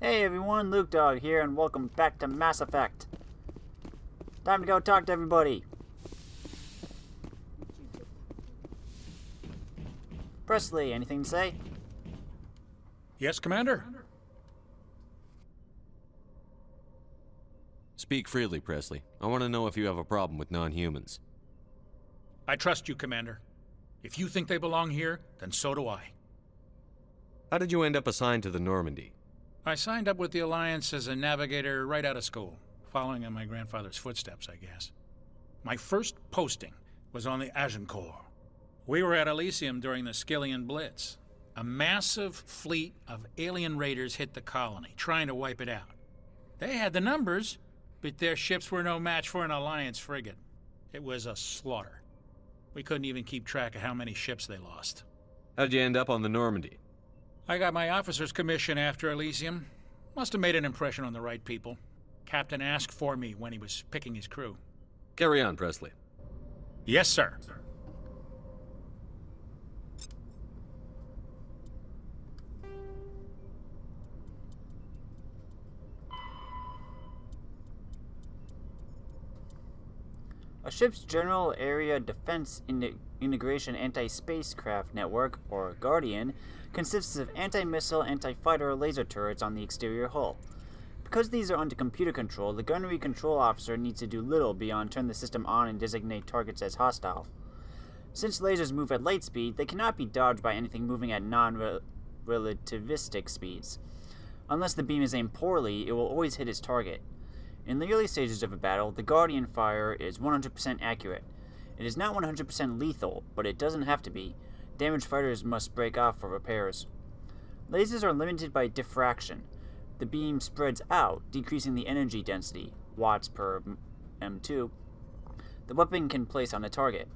Hey everyone, Luke Dog here, and welcome back to Mass Effect. Time to go talk to everybody. Presley, anything to say? Yes, Commander? Speak freely, Presley. I want to know if you have a problem with non-humans. I trust you, Commander. If you think they belong here, then so do I. How did you end up assigned to the Normandy? I signed up with the Alliance as a navigator right out of school, following in my grandfather's footsteps, I guess. My first posting was on the Agincourt. We were at Elysium during the Skillian Blitz. A massive fleet of alien raiders hit the colony, trying to wipe it out. They had the numbers, but their ships were no match for an Alliance frigate. It was a slaughter. We couldn't even keep track of how many ships they lost. How'd you end up on the Normandy? I got my officer's commission after Elysium. Must have made an impression on the right people. Captain asked for me when he was picking his crew. Carry on, Presley. Yes, sir. A ship's General Area Defense Integration Anti-Spacecraft Network, or Guardian, consists of anti-missile, anti-fighter laser turrets on the exterior hull. Because these are under computer control, the gunnery control officer needs to do little beyond turn the system on and designate targets as hostile. Since lasers move at light speed, they cannot be dodged by anything moving at non-relativistic speeds. Unless the beam is aimed poorly, it will always hit its target. In the early stages of a battle, the Guardian fire is 100% accurate. It is not 100% lethal, but it doesn't have to be. Damaged fighters must break off for repairs. Lasers are limited by diffraction. The beam spreads out, decreasing the energy density, watts per M2, the weapon can place on a target.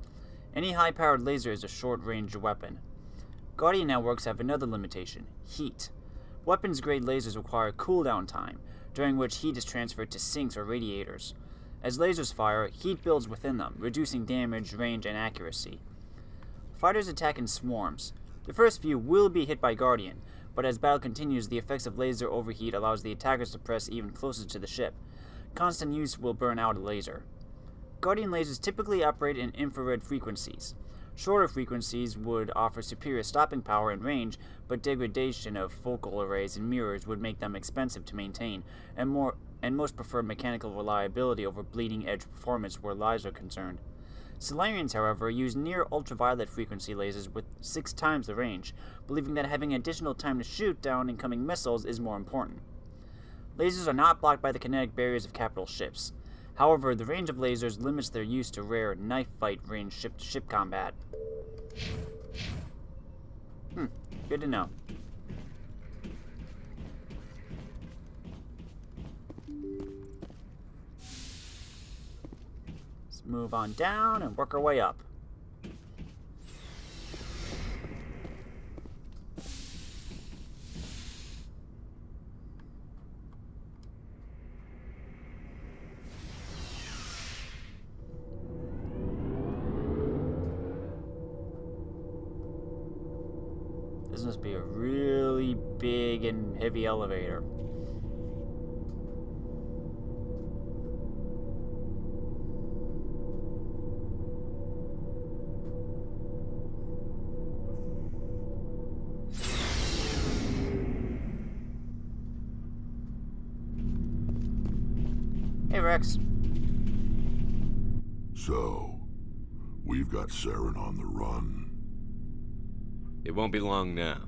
Any high-powered laser is a short-range weapon. Guardian networks have another limitation: heat. Weapons-grade lasers require cooldown time, during which heat is transferred to sinks or radiators. As lasers fire, heat builds within them, reducing damage, range, and accuracy. Fighters attack in swarms. The first few will be hit by Guardian, but as battle continues, the effects of laser overheat allows the attackers to press even closer to the ship. Constant use will burn out a laser. Guardian lasers typically operate in infrared frequencies. Shorter frequencies would offer superior stopping power and range, but degradation of focal arrays and mirrors would make them expensive to maintain, and most prefer mechanical reliability over bleeding-edge performance where lives are concerned. Solarians, however, use near-ultraviolet frequency lasers with 6 times the range, believing that having additional time to shoot down incoming missiles is more important. Lasers are not blocked by the kinetic barriers of capital ships. However, the range of lasers limits their use to rare knife-fight range ship-to-ship combat. Good to know. Let's move on down and work our way up. This must be a really big and heavy elevator. Hey, Rex. So, we've got Saren on the run. It won't be long now.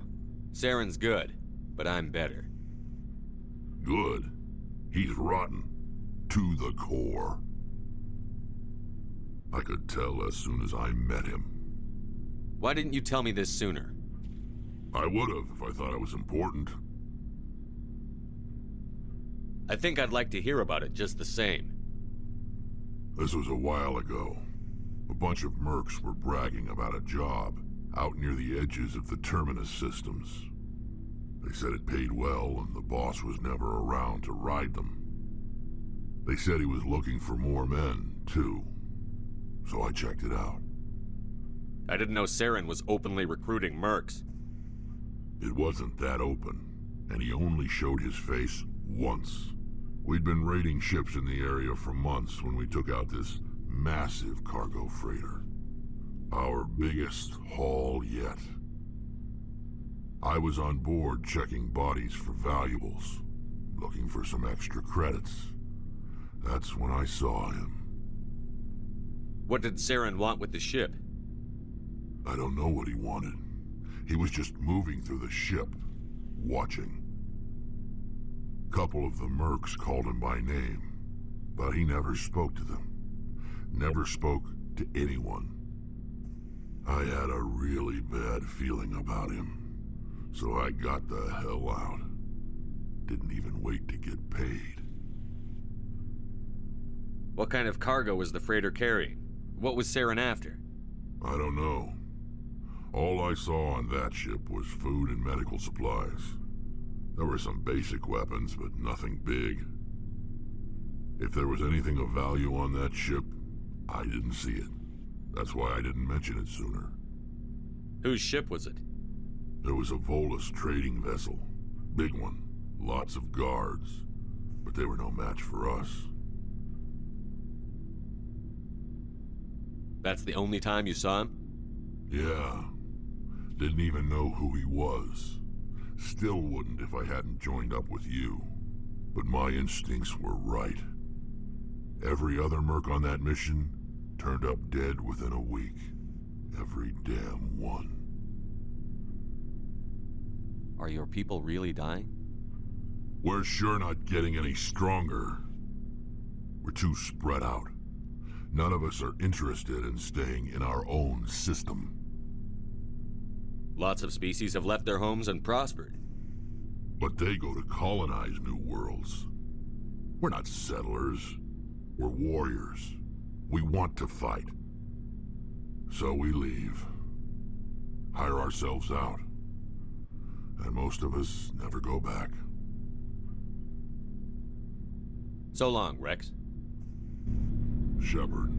Saren's good, but I'm better. Good. He's rotten. To the core. I could tell as soon as I met him. Why didn't you tell me this sooner? I would've if I thought it was important. I think I'd like to hear about it just the same. This was a while ago. A bunch of mercs were bragging about a job out near the edges of the Terminus systems. They said it paid well and the boss was never around to ride them. They said he was looking for more men, too. So I checked it out. I didn't know Saren was openly recruiting mercs. It wasn't that open. and he only showed his face once. We'd been raiding ships in the area for months when we took out this massive cargo freighter. Our biggest haul yet. I was on board checking bodies for valuables, looking for some extra credits. That's when I saw him. What did Saren want with the ship? I don't know what he wanted. He was just moving through the ship, watching. Couple of the mercs called him by name, but he never spoke to them. Never spoke to anyone. I had a really bad feeling about him, so I got the hell out. Didn't even wait to get paid. What kind of cargo was the freighter carrying? What was Saren after? I don't know. All I saw on that ship was food and medical supplies. There were some basic weapons, but nothing big. If there was anything of value on that ship, I didn't see it. That's why I didn't mention it sooner. Whose ship was it? There was a Volus trading vessel. Big one. Lots of guards. But they were no match for us. That's the only time you saw him? Yeah. Didn't even know who he was. Still wouldn't if I hadn't joined up with you. But my instincts were right. Every other merc on that mission turned up dead within a week. Every damn one. Are your people really dying? We're sure not getting any stronger. We're too spread out. None of us are interested in staying in our own system. Lots of species have left their homes and prospered. But they go to colonize new worlds. We're not settlers. We're warriors. We want to fight. So we leave. Hire ourselves out. And most of us never go back. So long, Rex. Shepard.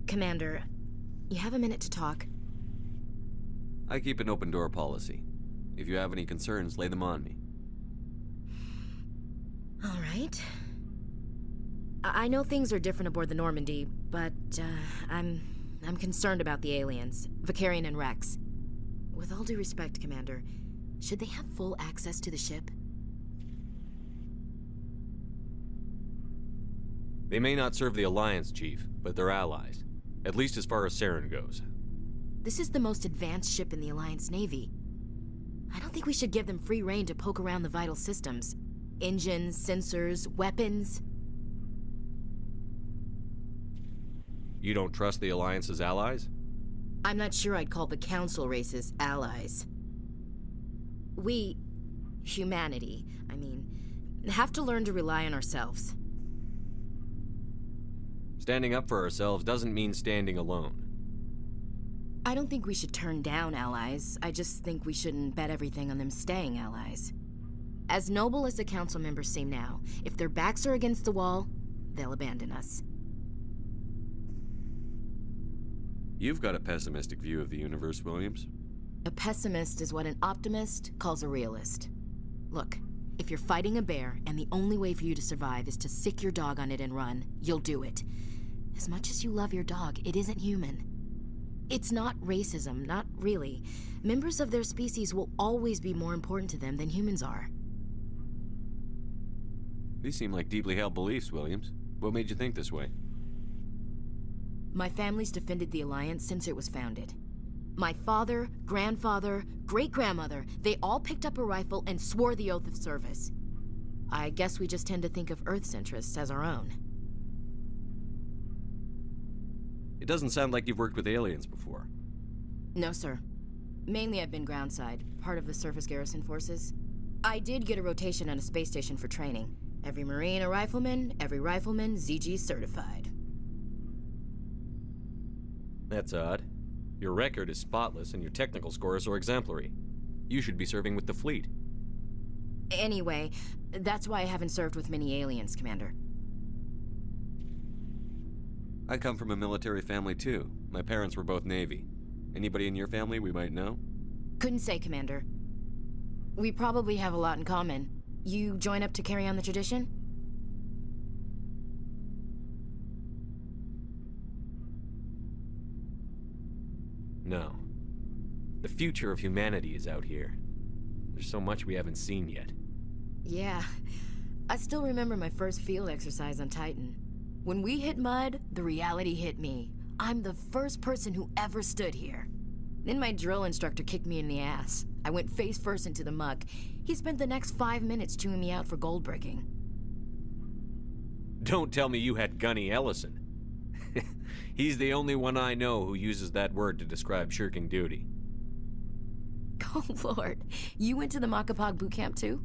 Commander, you have a minute to talk? I keep an open door policy. If you have any concerns, lay them on me. All right. I know things are different aboard the Normandy, but I'm concerned about the aliens, Vicarian and Rex. With all due respect, Commander, should they have full access to the ship? They may not serve the Alliance, Chief, but they're allies. At least as far as Saren goes. This is the most advanced ship in the Alliance Navy. I don't think we should give them free rein to poke around the vital systems. Engines, sensors, weapons. You don't trust the Alliance's allies? I'm not sure I'd call the Council races allies. We, humanity, have to learn to rely on ourselves. Standing up for ourselves doesn't mean standing alone. I don't think we should turn down allies. I just think we shouldn't bet everything on them staying allies. As noble as the Council members seem now, if their backs are against the wall, they'll abandon us. You've got a pessimistic view of the universe, Williams. A pessimist is what an optimist calls a realist. Look, if you're fighting a bear and the only way for you to survive is to sick your dog on it and run, you'll do it. As much as you love your dog, it isn't human. It's not racism, not really. Members of their species will always be more important to them than humans are. These seem like deeply held beliefs, Williams. What made you think this way? My family's defended the Alliance since it was founded. My father, grandfather, great-grandmother, they all picked up a rifle and swore the oath of service. I guess we just tend to think of Earth's interests as our own. It doesn't sound like you've worked with aliens before. No, sir. Mainly I've been groundside, part of the surface garrison forces. I did get a rotation on a space station for training. Every Marine a rifleman, every rifleman ZG certified. That's odd. Your record is spotless and your technical scores are exemplary. You should be serving with the fleet. Anyway, that's why I haven't served with many aliens, Commander. I come from a military family too. My parents were both Navy. Anybody in your family we might know? Couldn't say, Commander. We probably have a lot in common. You join up to carry on the tradition? No. The future of humanity is out here. There's so much we haven't seen yet. Yeah. I still remember my first field exercise on Titan. When we hit mud, the reality hit me. I'm the first person who ever stood here. Then my drill instructor kicked me in the ass. I went face first into the muck. He spent the next 5 minutes chewing me out for gold bricking. Don't tell me you had Gunny Ellison. He's the only one I know who uses that word to describe shirking duty. Oh, Lord. You went to the Macapog boot camp, too?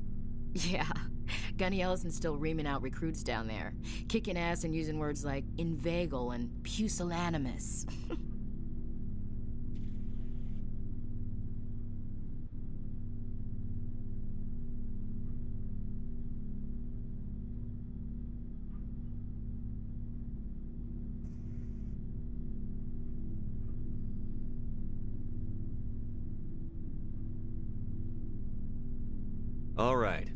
Yeah. Gunny Ellison's still reaming out recruits down there. Kicking ass and using words like inveigle and pusillanimous. All right.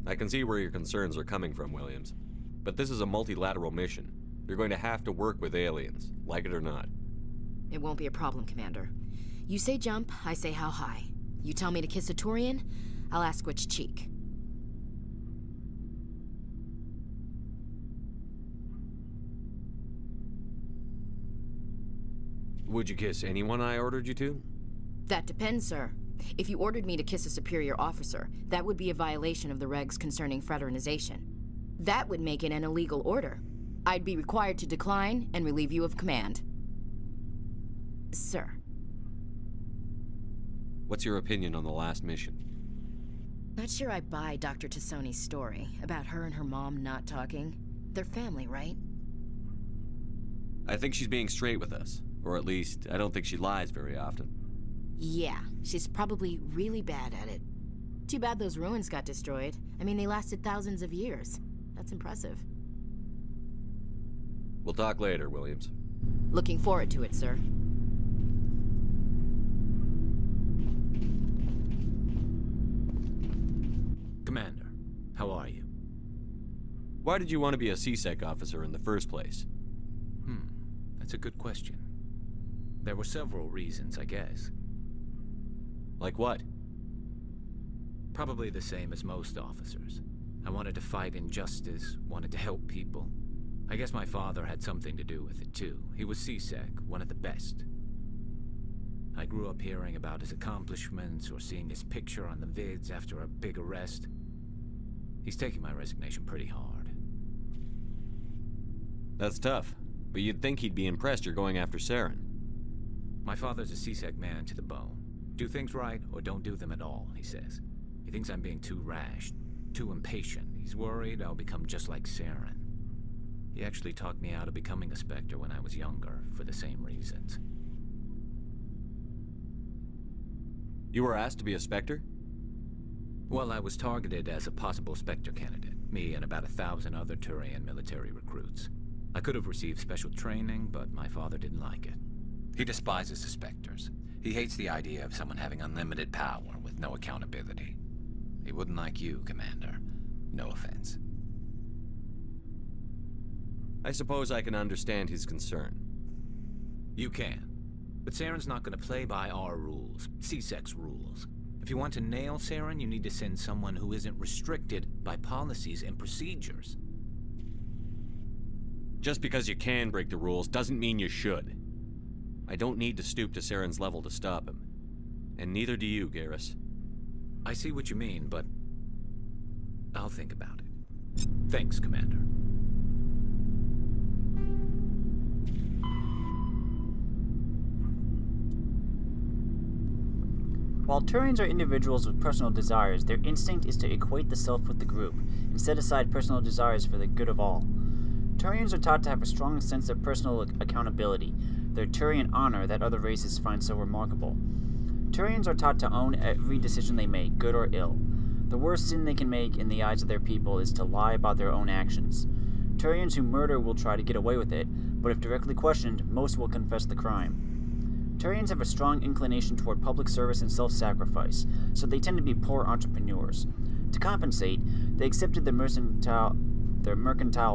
I can see where your concerns are coming from, Williams. But this is a multilateral mission. You're going to have to work with aliens, like it or not. It won't be a problem, Commander. You say jump, I say how high. You tell me to kiss a Turian, I'll ask which cheek. Would you kiss anyone I ordered you to? That depends, sir. If you ordered me to kiss a superior officer, that would be a violation of the regs concerning fraternization. That would make it an illegal order. I'd be required to decline and relieve you of command. Sir. What's your opinion on the last mission? Not sure I buy Dr. Tassoni's story about her and her mom not talking. They're family, right? I think she's being straight with us. Or at least, I don't think she lies very often. Yeah, she's probably really bad at it. Too bad those ruins got destroyed. I mean, they lasted thousands of years. That's impressive. We'll talk later, Williams. Looking forward to it, sir. Commander, how are you? Why did you want to be a CSEC officer in the first place? That's a good question. There were several reasons, I guess. Like what? Probably the same as most officers. I wanted to fight injustice, wanted to help people. I guess my father had something to do with it, too. He was CSEC, one of the best. I grew up hearing about his accomplishments or seeing his picture on the vids after a big arrest. He's taking my resignation pretty hard. That's tough, but you'd think he'd be impressed you're going after Saren. My father's a CSEC man to the bone. Do things right or don't do them at all, he says. He thinks I'm being too rash, too impatient. He's worried I'll become just like Saren. He actually talked me out of becoming a Spectre when I was younger, for the same reasons. You were asked to be a Spectre? Well, I was targeted as a possible Spectre candidate, me and about 1,000 other Turian military recruits. I could have received special training, but my father didn't like it. He despises the Spectres. He hates the idea of someone having unlimited power with no accountability. He wouldn't like you, Commander. No offense. I suppose I can understand his concern. You can. But Saren's not going to play by our rules, CSEC's rules. If you want to nail Saren, you need to send someone who isn't restricted by policies and procedures. Just because you can break the rules doesn't mean you should. I don't need to stoop to Saren's level to stop him. And neither do you, Garrus. I see what you mean, but I'll think about it. Thanks, Commander. While Turians are individuals with personal desires, their instinct is to equate the self with the group, and set aside personal desires for the good of all. Turians are taught to have a strong sense of personal accountability, their Turian honor that other races find so remarkable. Turians are taught to own every decision they make, good or ill. The worst sin they can make in the eyes of their people is to lie about their own actions. Turians who murder will try to get away with it, but if directly questioned, most will confess the crime. Turians have a strong inclination toward public service and self-sacrifice, so they tend to be poor entrepreneurs. To compensate, they accepted the mercantile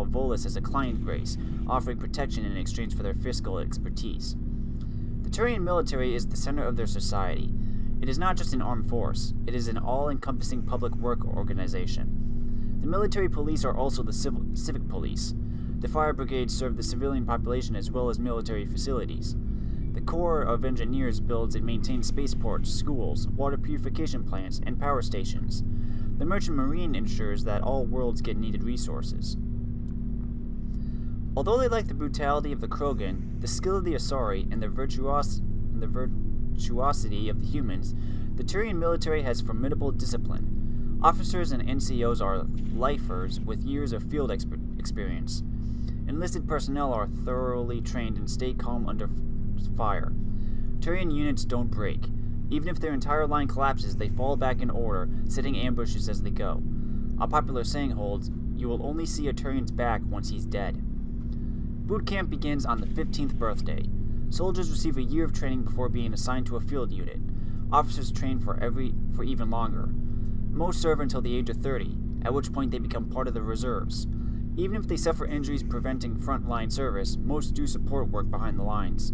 Volus as a client race, offering protection in exchange for their fiscal expertise. The Turian military is the center of their society. It is not just an armed force, it is an all-encompassing public work organization. The military police are also the civic police. The fire brigades serve the civilian population as well as military facilities. The Corps of Engineers builds and maintains spaceports, schools, water purification plants, and power stations. The Merchant Marine ensures that all worlds get needed resources. Although they lack the brutality of the Krogan, the skill of the Asari, and the virtuosity of the humans, the Turian military has formidable discipline. Officers and NCOs are lifers with years of field experience. Enlisted personnel are thoroughly trained and stay calm under fire. Turian units don't break. Even if their entire line collapses, they fall back in order, setting ambushes as they go. A popular saying holds, "You will only see a Turian's back once he's dead." Boot camp begins on the 15th birthday. Soldiers receive a year of training before being assigned to a field unit. Officers train for even longer. Most serve until the age of 30, at which point they become part of the reserves. Even if they suffer injuries preventing frontline service, most do support work behind the lines.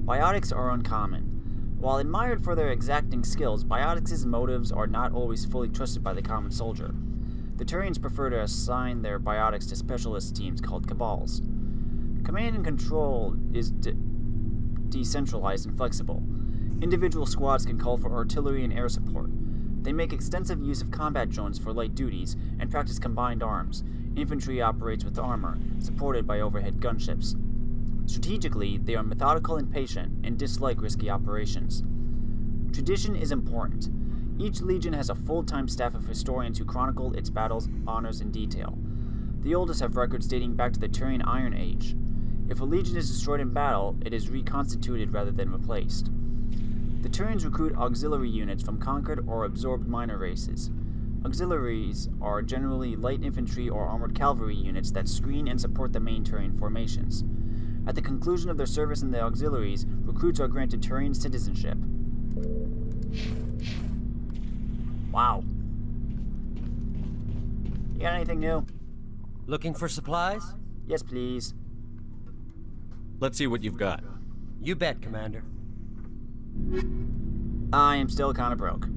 Biotics are uncommon. While admired for their exacting skills, Biotics' motives are not always fully trusted by the common soldier. The Turians prefer to assign their Biotics to specialist teams called Cabals. Command and control is decentralized and flexible. Individual squads can call for artillery and air support. They make extensive use of combat drones for light duties and practice combined arms. Infantry operates with armor, supported by overhead gunships. Strategically, they are methodical and patient and dislike risky operations. Tradition is important. Each legion has a full-time staff of historians who chronicle its battles, honors, and detail. The oldest have records dating back to the Turian Iron Age. If a legion is destroyed in battle, it is reconstituted rather than replaced. The Turians recruit auxiliary units from conquered or absorbed minor races. Auxiliaries are generally light infantry or armored cavalry units that screen and support the main Turian formations. At the conclusion of their service in the auxiliaries, recruits are granted Turian citizenship. Wow. You got anything new? Looking for supplies? Yes, please. Let's see what you've got. You bet, Commander. I am still kinda broke.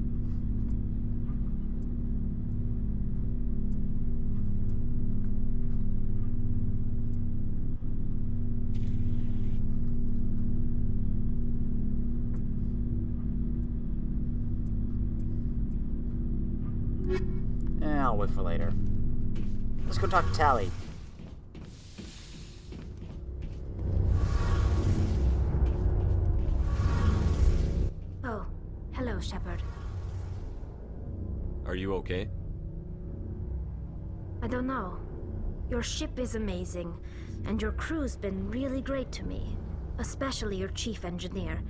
I'll wait for later. Let's go talk to Tally. Oh, hello, Shepard. Are you okay? I don't know. Your ship is amazing, and your crew's been really great to me, especially your chief engineer.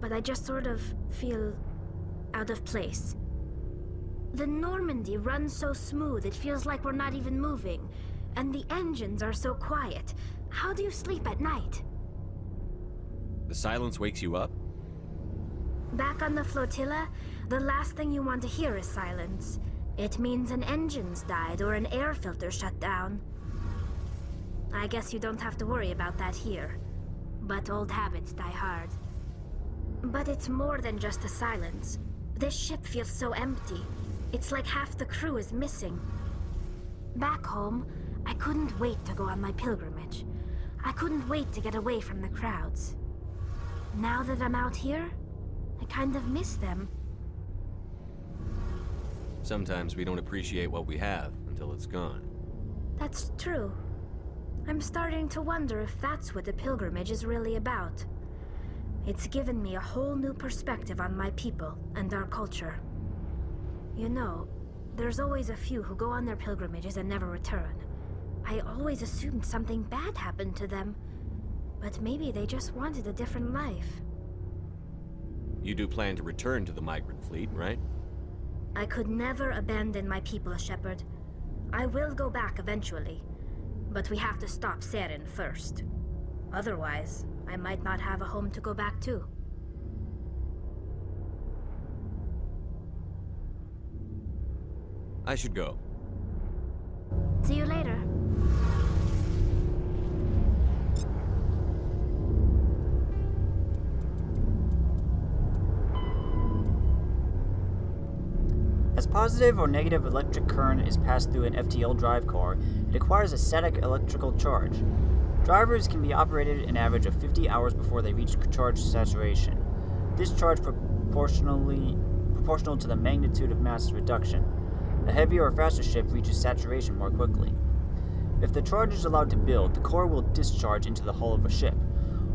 But I just sort of feel out of place. The Normandy runs so smooth it feels like we're not even moving, and the engines are so quiet. How do you sleep at night? The silence wakes you up? Back on the flotilla, the last thing you want to hear is silence. It means an engine's died or an air filter shut down. I guess you don't have to worry about that here. But old habits die hard. But it's more than just the silence. This ship feels so empty. It's like half the crew is missing. Back home, I couldn't wait to go on my pilgrimage. I couldn't wait to get away from the crowds. Now that I'm out here, I kind of miss them. Sometimes we don't appreciate what we have until it's gone. That's true. I'm starting to wonder if that's what the pilgrimage is really about. It's given me a whole new perspective on my people and our culture. You know, there's always a few who go on their pilgrimages and never return. I always assumed something bad happened to them, but maybe they just wanted a different life. You do plan to return to the migrant fleet, right? I could never abandon my people, Shepard. I will go back eventually, but we have to stop Saren first. Otherwise, I might not have a home to go back to. I should go. See you later. As positive or negative electric current is passed through an FTL drive core, it acquires a static electrical charge. Drivers can be operated an average of 50 hours before they reach charge saturation. This charge proportional to the magnitude of mass reduction. A heavier or faster ship reaches saturation more quickly. If the charge is allowed to build, the core will discharge into the hull of a ship.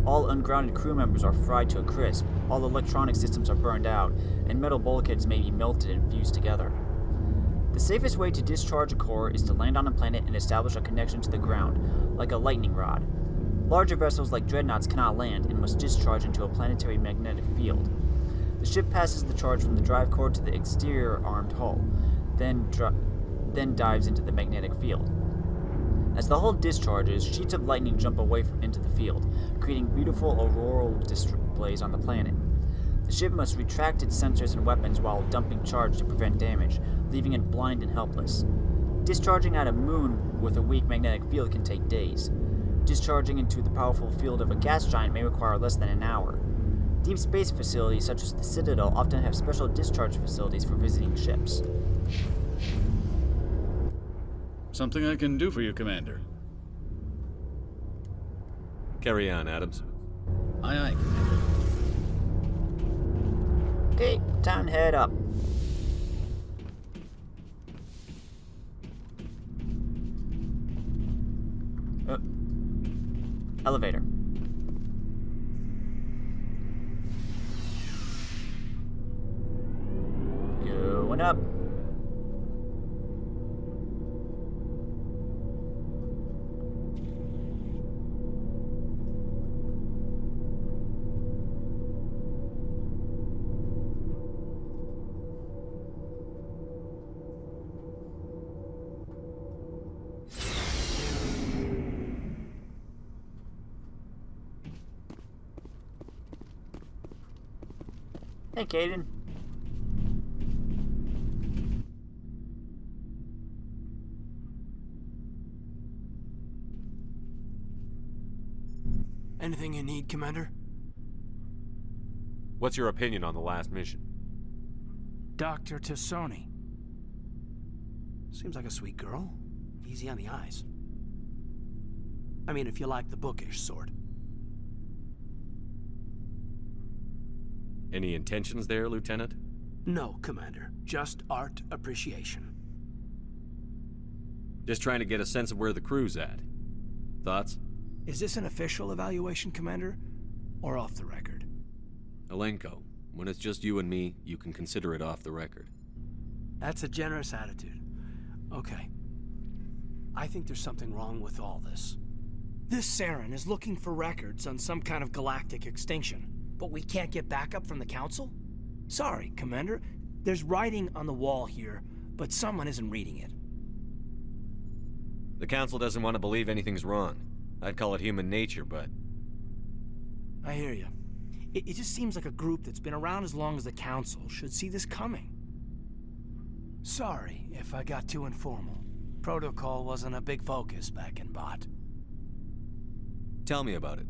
All ungrounded crew members are fried to a crisp, all electronic systems are burned out, and metal bulkheads may be melted and fused together. The safest way to discharge a core is to land on a planet and establish a connection to the ground, like a lightning rod. Larger vessels like dreadnoughts cannot land and must discharge into a planetary magnetic field. The ship passes the charge from the drive core to the exterior armed hull, then dives into the magnetic field. As the hull discharges, sheets of lightning jump away into the field, creating beautiful auroral displays on the planet. The ship must retract its sensors and weapons while dumping charge to prevent damage, leaving it blind and helpless. Discharging at a moon with a weak magnetic field can take days. Discharging into the powerful field of a gas giant may require less than an hour. Deep space facilities such as the Citadel often have special discharge facilities for visiting ships. Something I can do for you, Commander. Carry on, Adams. Aye, aye, Commander. Okay, time to head up. Elevator. Going up. Hey, Caden. Anything you need, Commander? What's your opinion on the last mission? Dr. Tassoni. Seems like a sweet girl. Easy on the eyes. I mean, if you like the bookish sort. Any intentions there, Lieutenant? No, Commander. Just art appreciation. Just trying to get a sense of where the crew's at. Thoughts? Is this an official evaluation, Commander? Or off the record? Alenko, when it's just you and me, you can consider it off the record. That's a generous attitude. Okay. I think there's something wrong with all this. This Saren is looking for records on some kind of galactic extinction, but we can't get backup from the Council? Sorry, Commander. There's writing on the wall here, but someone isn't reading it. The Council doesn't want to believe anything's wrong. I'd call it human nature, but... I hear you. It just seems like a group that's been around as long as the Council should see this coming. Sorry if I got too informal. Protocol wasn't a big focus back in Bot. Tell me about it.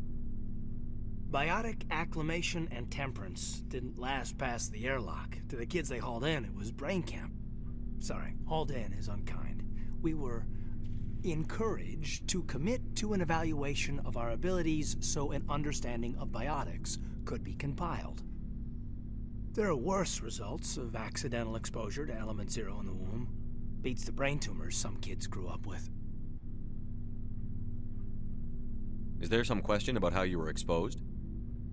Biotic acclimation and temperance didn't last past the airlock. To the kids they hauled in, it was brain camp. Sorry, hauled in is unkind. We were encouraged to commit to an evaluation of our abilities so an understanding of biotics could be compiled. There are worse results of accidental exposure to element 0 in the womb. Beats the brain tumors some kids grew up with. Is there some question about how you were exposed?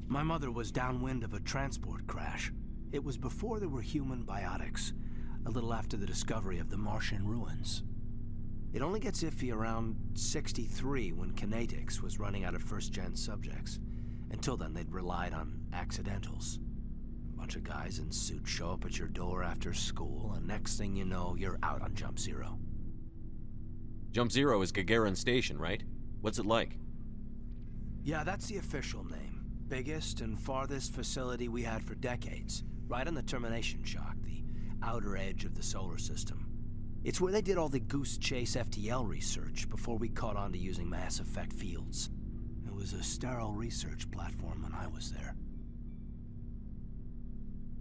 My mother was downwind of a transport crash. It was before there were human biotics, a little after the discovery of the Martian ruins. It only gets iffy around 63 when Kinetics was running out of first-gen subjects. Until then, they'd relied on accidentals. A bunch of guys in suits show up at your door after school, and next thing you know, you're out on Jump Zero. Jump Zero is Gagarin Station, right? What's it like? Yeah, that's the official name. Biggest and farthest facility we had for decades. Right on the termination shock, the outer edge of the solar system. It's where they did all the Goose Chase FTL research before we caught on to using mass effect fields. It was a sterile research platform when I was there.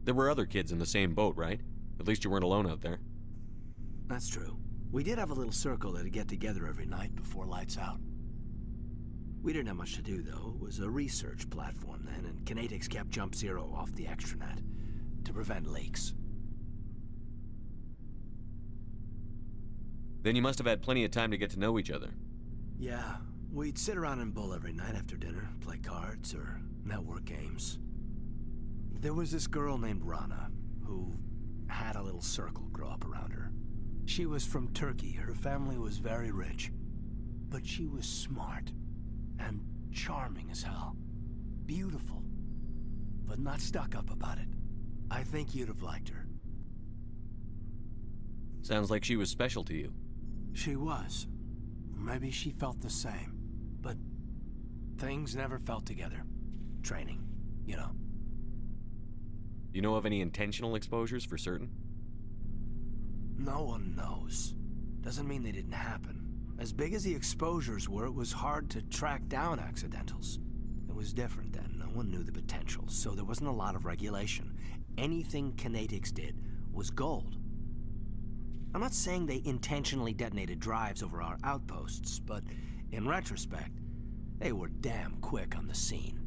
There were other kids in the same boat, right? At least you weren't alone out there. That's true. We did have a little circle that'd get together every night before lights out. We didn't have much to do, though. It was a research platform then, and Kinetics kept Jump Zero off the extranet to prevent leaks. Then you must have had plenty of time to get to know each other. Yeah, we'd sit around and bull every night after dinner, play cards or network games. There was this girl named Rana, who had a little circle grow up around her. She was from Turkey. Her family was very rich. But she was smart and charming as hell. Beautiful, but not stuck up about it. I think you'd have liked her. Sounds like she was special to you. She was. Maybe she felt the same. But things never felt together. Training, you know. You know of any intentional exposures for certain? No one knows. Doesn't mean they didn't happen. As big as the exposures were, it was hard to track down accidentals. It was different then. No one knew the potential, so there wasn't a lot of regulation. Anything Kinetics did was gold. I'm not saying they intentionally detonated drives over our outposts, but in retrospect, they were damn quick on the scene.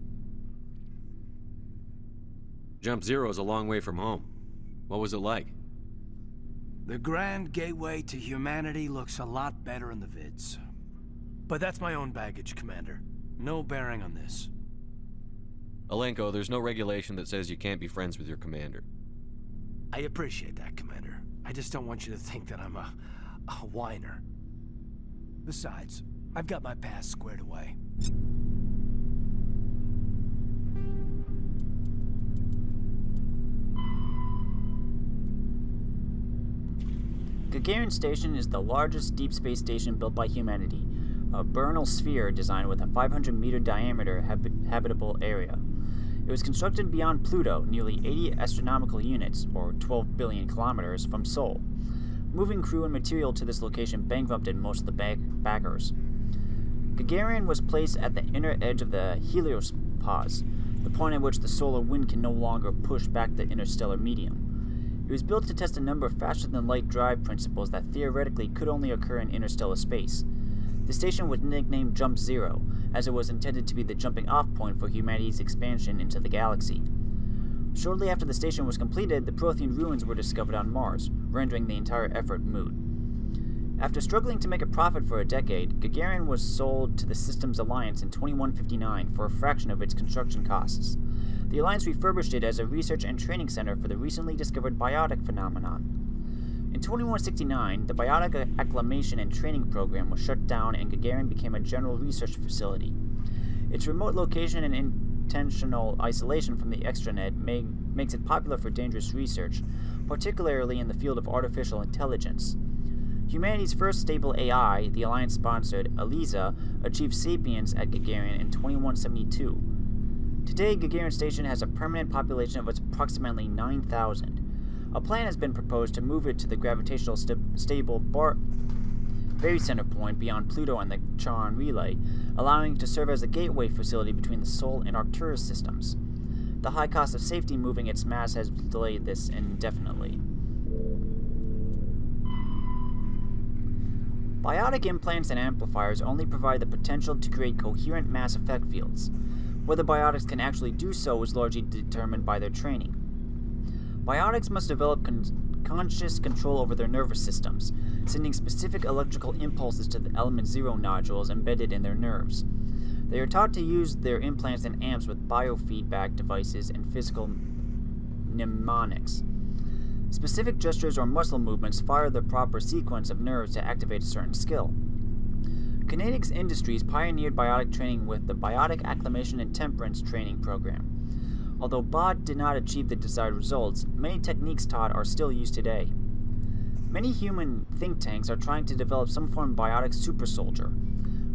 Jump Zero's a long way from home. What was it like? The grand gateway to humanity looks a lot better in the vids. But that's my own baggage, Commander. No bearing on this. Alenko, there's no regulation that says you can't be friends with your commander. I appreciate that, Commander. I just don't want you to think that I'm a whiner. Besides, I've got my past squared away. Gagarin Station is the largest deep space station built by humanity, a Bernal sphere designed with a 500-meter diameter habitable area. It was constructed beyond Pluto, nearly 80 astronomical units, or 12 billion kilometers, from Sol. Moving crew and material to this location bankrupted most of the backers. Gagarin was placed at the inner edge of the Helios pause, the point at which the solar wind can no longer push back the interstellar medium. It was built to test a number of faster-than-light drive principles that theoretically could only occur in interstellar space. The station was nicknamed Jump Zero, as it was intended to be the jumping-off point for humanity's expansion into the galaxy. Shortly after the station was completed, the Prothean ruins were discovered on Mars, rendering the entire effort moot. After struggling to make a profit for a decade, Gagarin was sold to the Systems Alliance in 2159 for a fraction of its construction costs. The Alliance refurbished it as a research and training center for the recently discovered biotic phenomenon. In 2169, the Biotic Acclimation and Training Program was shut down and Gagarin became a general research facility. Its remote location and intentional isolation from the extranet makes it popular for dangerous research, particularly in the field of artificial intelligence. Humanity's first stable AI, the Alliance-sponsored ELIZA, achieved sapience at Gagarin in 2172. Today, Gagarin Station has a permanent population of approximately 9,000. A plan has been proposed to move it to the gravitational stable barycenter point beyond Pluto and the Charon Relay, allowing it to serve as a gateway facility between the Sol and Arcturus systems. The high cost of safety moving its mass has delayed this indefinitely. Biotic implants and amplifiers only provide the potential to create coherent mass effect fields. Whether biotics can actually do so is largely determined by their training. Biotics must develop conscious control over their nervous systems, sending specific electrical impulses to the element zero nodules embedded in their nerves. They are taught to use their implants and amps with biofeedback devices and physical mnemonics. Specific gestures or muscle movements fire the proper sequence of nerves to activate a certain skill. Kinetics Industries pioneered biotic training with the Biotic Acclimation and Temperance Training Program. Although BOT did not achieve the desired results, many techniques taught are still used today. Many human think tanks are trying to develop some form of biotic super soldier.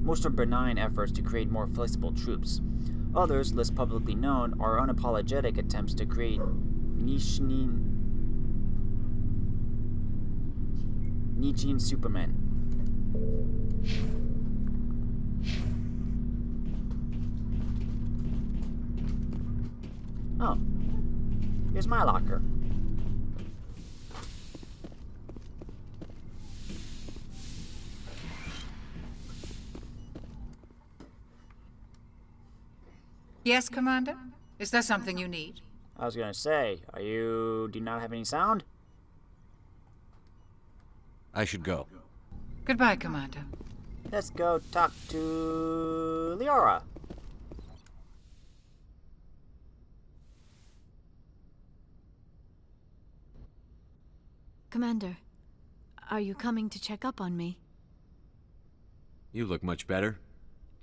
Most are benign efforts to create more flexible troops. Others, less publicly known, are unapologetic attempts to create Nietzschean Supermen. Oh, here's my locker. Yes, Commander? Is there something you need? I was gonna say, do you not have any sound? I should go. Goodbye, Commander. Let's go talk to Liara. Commander, are you coming to check up on me? You look much better.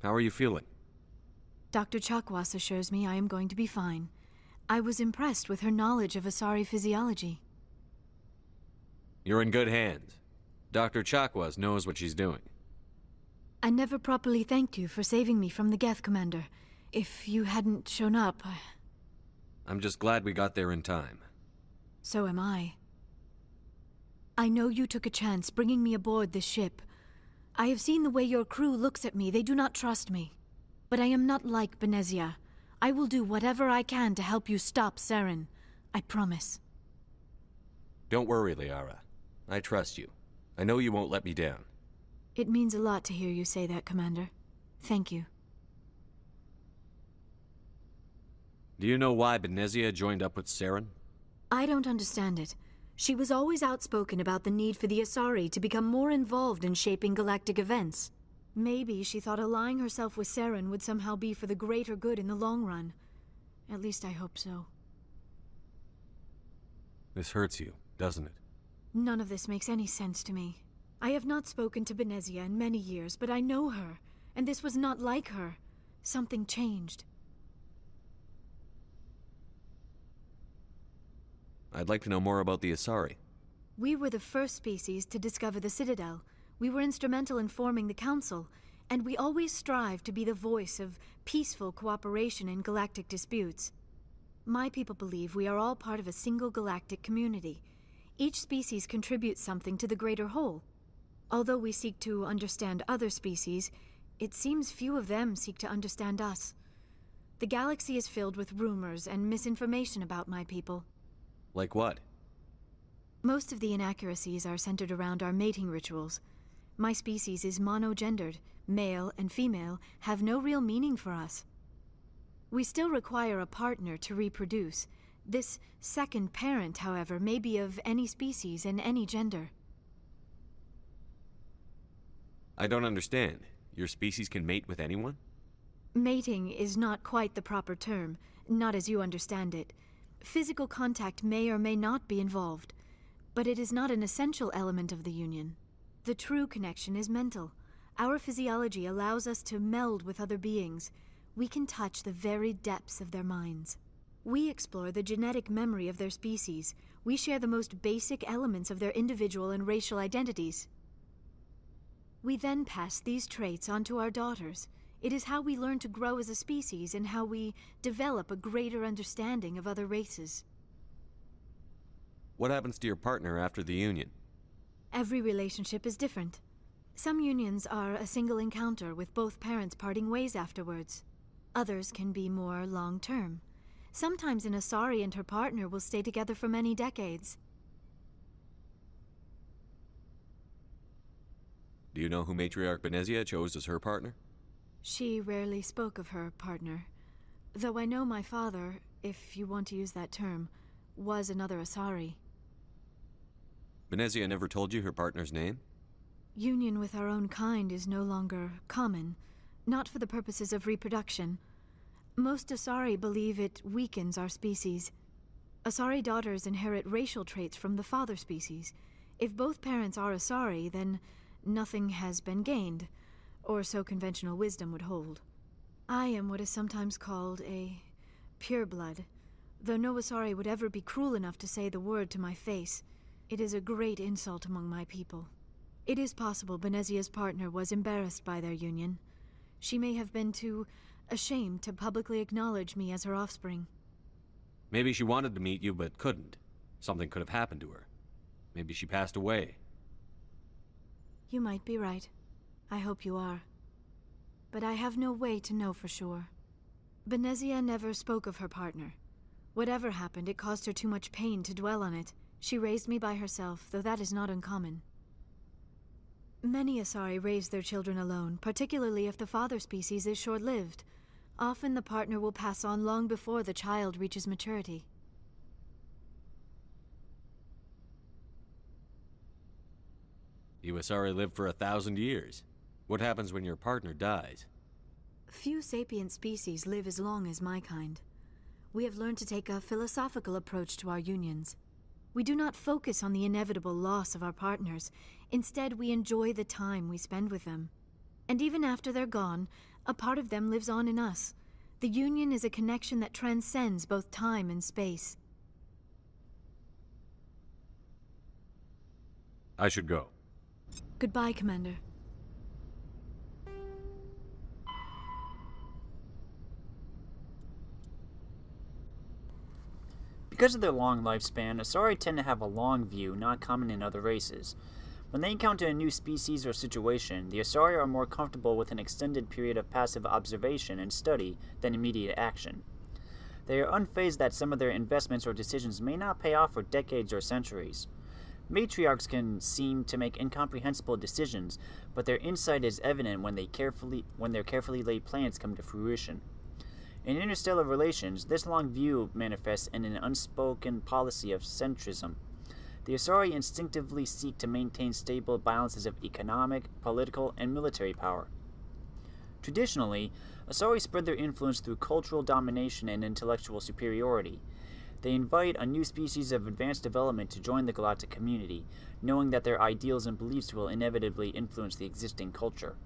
How are you feeling? Dr. Chakwas assures me I am going to be fine. I was impressed with her knowledge of Asari physiology. You're in good hands. Dr. Chakwas knows what she's doing. I never properly thanked you for saving me from the Geth, Commander. If you hadn't shown up, I'm just glad we got there in time. So am I. I know you took a chance bringing me aboard this ship. I have seen the way your crew looks at me. They do not trust me. But I am not like Benezia. I will do whatever I can to help you stop Saren. I promise. Don't worry, Liara. I trust you. I know you won't let me down. It means a lot to hear you say that, Commander. Thank you. Do you know why Benezia joined up with Saren? I don't understand it. She was always outspoken about the need for the Asari to become more involved in shaping galactic events. Maybe she thought allying herself with Saren would somehow be for the greater good in the long run. At least I hope so. This hurts you, doesn't it? None of this makes any sense to me. I have not spoken to Benezia in many years, but I know her, and this was not like her. Something changed. I'd like to know more about the Asari. We were the first species to discover the Citadel. We were instrumental in forming the Council, and we always strive to be the voice of peaceful cooperation in galactic disputes. My people believe we are all part of a single galactic community. Each species contributes something to the greater whole. Although we seek to understand other species, it seems few of them seek to understand us. The galaxy is filled with rumors and misinformation about my people. Like what? Most of the inaccuracies are centered around our mating rituals. My species is monogendered. Male and female have no real meaning for us. We still require a partner to reproduce. This second parent, however, may be of any species and any gender. I don't understand. Your species can mate with anyone? Mating is not quite the proper term, not as you understand it. Physical contact may or may not be involved, but it is not an essential element of the union. The true connection is mental. Our physiology allows us to meld with other beings. We can touch the very depths of their minds. We explore the genetic memory of their species. We share the most basic elements of their individual and racial identities. We then pass these traits on to our daughters. It is how we learn to grow as a species and how we develop a greater understanding of other races. What happens to your partner after the union? Every relationship is different. Some unions are a single encounter with both parents parting ways afterwards. Others can be more long-term. Sometimes an Asari and her partner will stay together for many decades. Do you know who Matriarch Benezia chose as her partner? She rarely spoke of her partner. Though I know my father, if you want to use that term, was another Asari. Benezia never told you her partner's name? Union with our own kind is no longer common, not for the purposes of reproduction. Most Asari believe it weakens our species. Asari daughters inherit racial traits from the father species. If both parents are Asari, then nothing has been gained, or so conventional wisdom would hold. I am what is sometimes called a pureblood, though no Asari would ever be cruel enough to say the word to my face. It is a great insult among my people. It is possible Benezia's partner was embarrassed by their union. She may have been too ashamed to publicly acknowledge me as her offspring. Maybe she wanted to meet you but couldn't. Something could have happened to her. Maybe she passed away. You might be right. I hope you are. But I have no way to know for sure. Benezia never spoke of her partner. Whatever happened, it caused her too much pain to dwell on it. She raised me by herself, though that is not uncommon. Many Asari raise their children alone, particularly if the father species is short-lived. Often the partner will pass on long before the child reaches maturity. You Asari live for 1,000 years. What happens when your partner dies? Few sapient species live as long as my kind. We have learned to take a philosophical approach to our unions. We do not focus on the inevitable loss of our partners. Instead, we enjoy the time we spend with them. And even after they're gone, a part of them lives on in us. The union is a connection that transcends both time and space. I should go. Goodbye, Commander. Because of their long lifespan, Asari tend to have a long view not common in other races. When they encounter a new species or situation, the Asari are more comfortable with an extended period of passive observation and study than immediate action. They are unfazed that some of their investments or decisions may not pay off for decades or centuries. Matriarchs can seem to make incomprehensible decisions, but their insight is evident when their carefully laid plans come to fruition. In interstellar relations, this long view manifests in an unspoken policy of centrism. The Asari instinctively seek to maintain stable balances of economic, political, and military power. Traditionally, Asari spread their influence through cultural domination and intellectual superiority. They invite a new species of advanced development to join the galactic community, knowing that their ideals and beliefs will inevitably influence the existing culture.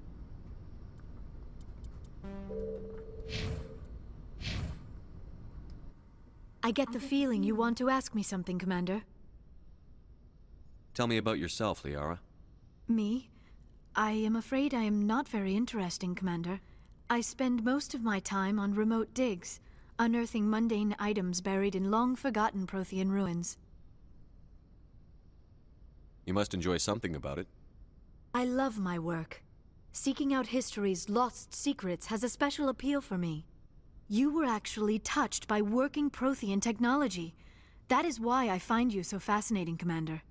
I get the feeling you want to ask me something, Commander. Tell me about yourself, Liara. Me? I am afraid I am not very interesting, Commander. I spend most of my time on remote digs, unearthing mundane items buried in long-forgotten Prothean ruins. You must enjoy something about it. I love my work. Seeking out history's lost secrets has a special appeal for me. You were actually touched by working Prothean technology. That is why I find you so fascinating, Commander.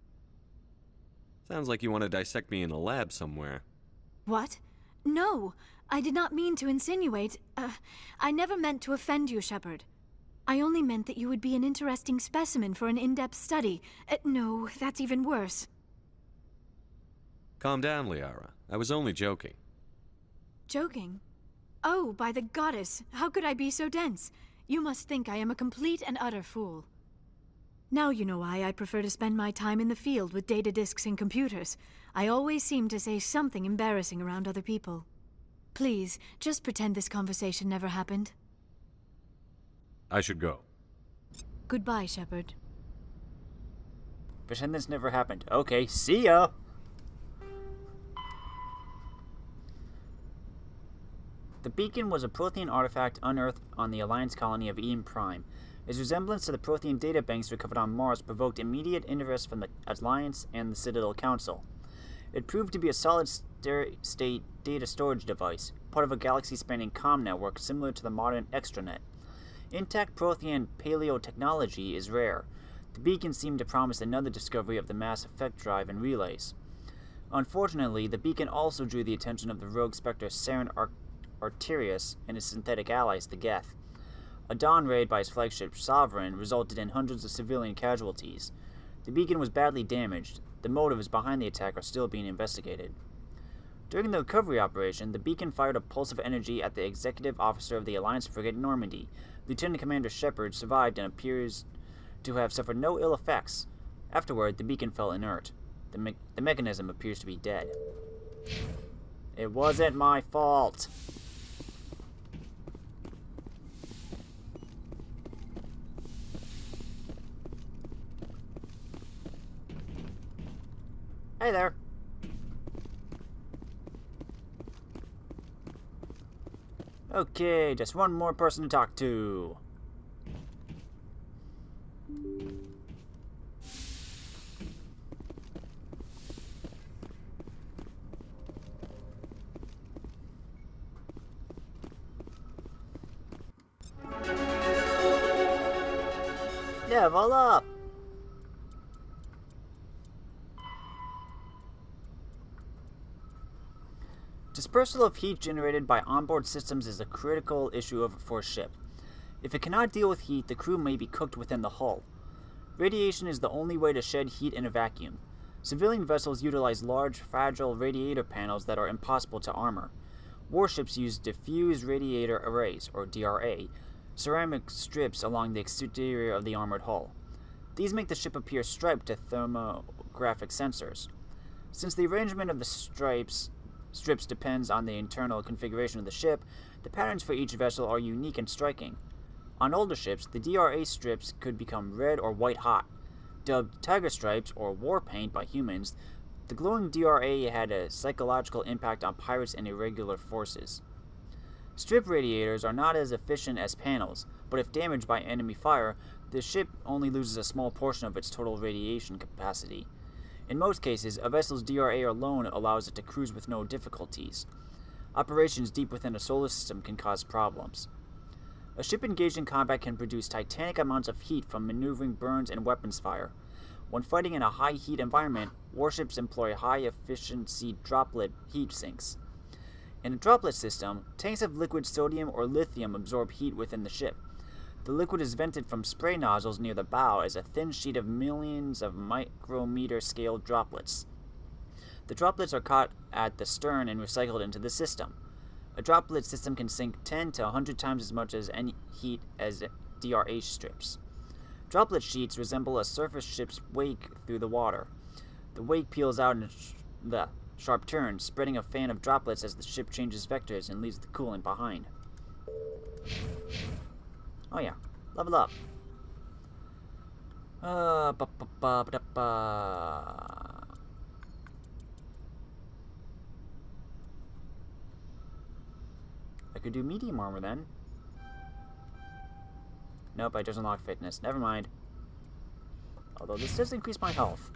Sounds like you want to dissect me in a lab somewhere. What? No, I did not mean to insinuate. I never meant to offend you, Shepard. I only meant that you would be an interesting specimen for an in-depth study. No, that's even worse. Calm down, Liara. I was only joking. Joking? Oh, by the goddess, how could I be so dense? You must think I am a complete and utter fool. Now you know why I prefer to spend my time in the field with data disks and computers. I always seem to say something embarrassing around other people. Please, just pretend this conversation never happened. I should go. Goodbye, Shepard. Pretend this never happened. Okay, see ya! The beacon was a Prothean artifact unearthed on the Alliance colony of Eden Prime. Its resemblance to the Prothean databanks recovered on Mars provoked immediate interest from the Alliance and the Citadel Council. It proved to be a solid-state data storage device, part of a galaxy-spanning comm network similar to the modern extranet. Intact Prothean paleotechnology is rare. The beacon seemed to promise another discovery of the mass effect drive and relays. Unfortunately, the beacon also drew the attention of the rogue Spectre Saren Arterius and his synthetic allies, the Geth. A dawn raid by his flagship Sovereign resulted in hundreds of civilian casualties. The beacon was badly damaged. The motives behind the attack are still being investigated. During the recovery operation, the beacon fired a pulse of energy at the executive officer of the Alliance frigate Normandy. Lieutenant Commander Shepard survived and appears to have suffered no ill effects. Afterward, the beacon fell inert. The mechanism appears to be dead. It wasn't my fault. Hey there. Okay, just one more person to talk to. Level up! Dispersal of heat generated by onboard systems is a critical issue for a ship. If it cannot deal with heat, the crew may be cooked within the hull. Radiation is the only way to shed heat in a vacuum. Civilian vessels utilize large, fragile radiator panels that are impossible to armor. Warships use diffuse radiator arrays, or DRA, ceramic strips along the exterior of the armored hull. These make the ship appear striped to thermographic sensors. Since the arrangement of the strips depends on the internal configuration of the ship, the patterns for each vessel are unique and striking. On older ships, the DRA strips could become red or white hot. Dubbed tiger stripes or war paint by humans, the glowing DRA had a psychological impact on pirates and irregular forces. Strip radiators are not as efficient as panels, but if damaged by enemy fire, the ship only loses a small portion of its total radiation capacity. In most cases, a vessel's DRA alone allows it to cruise with no difficulties. Operations deep within a solar system can cause problems. A ship engaged in combat can produce titanic amounts of heat from maneuvering burns and weapons fire. When fighting in a high-heat environment, warships employ high-efficiency droplet heat sinks. In a droplet system, tanks of liquid sodium or lithium absorb heat within the ship. The liquid is vented from spray nozzles near the bow as a thin sheet of millions of micrometer-scale droplets. The droplets are caught at the stern and recycled into the system. A droplet system can sink 10 to 100 times as much as any heat as DRA strips. Droplet sheets resemble a surface ship's wake through the water. The wake peels out in the sharp turns, spreading a fan of droplets as the ship changes vectors and leaves the coolant behind. Oh yeah, level up. I could do medium armor then. Nope, I just unlocked fitness. Never mind. Although this does increase my health.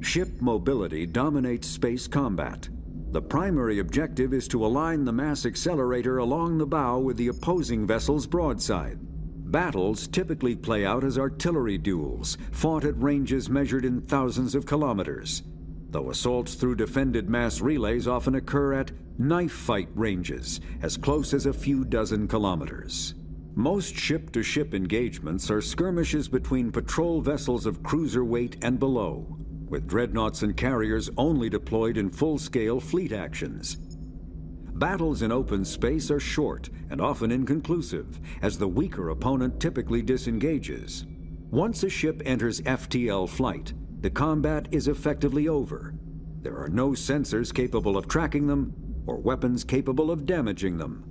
Ship mobility dominates space combat. The primary objective is to align the mass accelerator along the bow with the opposing vessel's broadside. Battles typically play out as artillery duels, fought at ranges measured in thousands of kilometers, though assaults through defended mass relays often occur at knife fight ranges, as close as a few dozen kilometers. Most ship-to-ship engagements are skirmishes between patrol vessels of cruiser weight and below, with dreadnoughts and carriers only deployed in full-scale fleet actions. Battles in open space are short and often inconclusive, as the weaker opponent typically disengages. Once a ship enters FTL flight, the combat is effectively over. There are no sensors capable of tracking them or weapons capable of damaging them.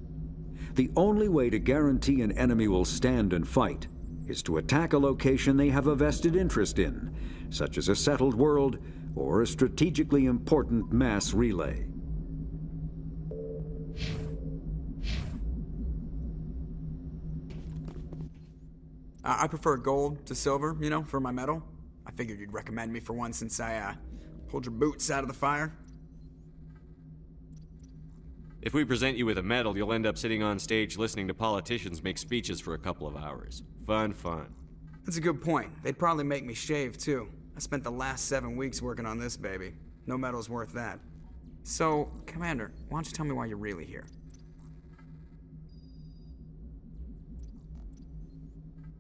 The only way to guarantee an enemy will stand and fight is to attack a location they have a vested interest in, such as a settled world or a strategically important mass relay. I prefer gold to silver, you know, for my medal. I figured you'd recommend me for one since I pulled your boots out of the fire. If we present you with a medal, you'll end up sitting on stage listening to politicians make speeches for a couple of hours. Fun, fun. That's a good point. They'd probably make me shave, too. I spent the last 7 weeks working on this baby. No medal's worth that. So, Commander, why don't you tell me why you're really here?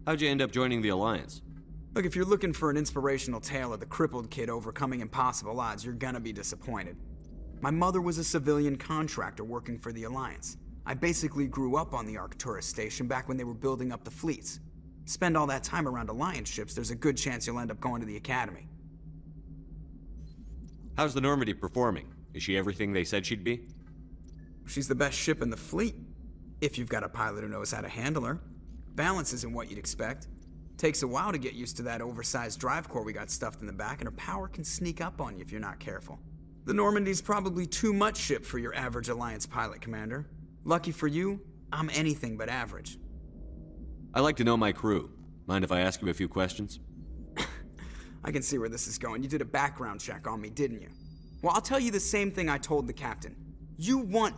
How'd you end up joining the Alliance? Look, if you're looking for an inspirational tale of the crippled kid overcoming impossible odds, you're gonna be disappointed. My mother was a civilian contractor working for the Alliance. I basically grew up on the Arcturus station back when they were building up the fleets. Spend all that time around Alliance ships, there's a good chance you'll end up going to the Academy. How's the Normandy performing? Is she everything they said she'd be? She's the best ship in the fleet, if you've got a pilot who knows how to handle her. Balance isn't what you'd expect. Takes a while to get used to that oversized drive core we got stuffed in the back, and her power can sneak up on you if you're not careful. The Normandy's probably too much ship for your average Alliance pilot, Commander. Lucky for you, I'm anything but average. I like to know my crew. Mind if I ask you a few questions? I can see where this is going. You did a background check on me, didn't you? Well, I'll tell you the same thing I told the captain. You won.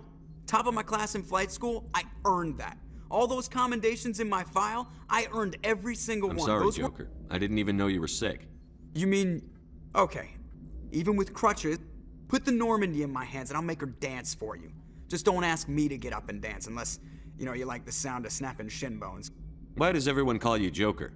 Top of my class in flight school, I earned that. All those commendations in my file, I earned every single one. I'm sorry, Joker. I didn't even know you were sick. You mean... Okay. Even with crutches, put the Normandy in my hands and I'll make her dance for you. Just don't ask me to get up and dance unless, you like the sound of snapping shin bones. Why does everyone call you Joker?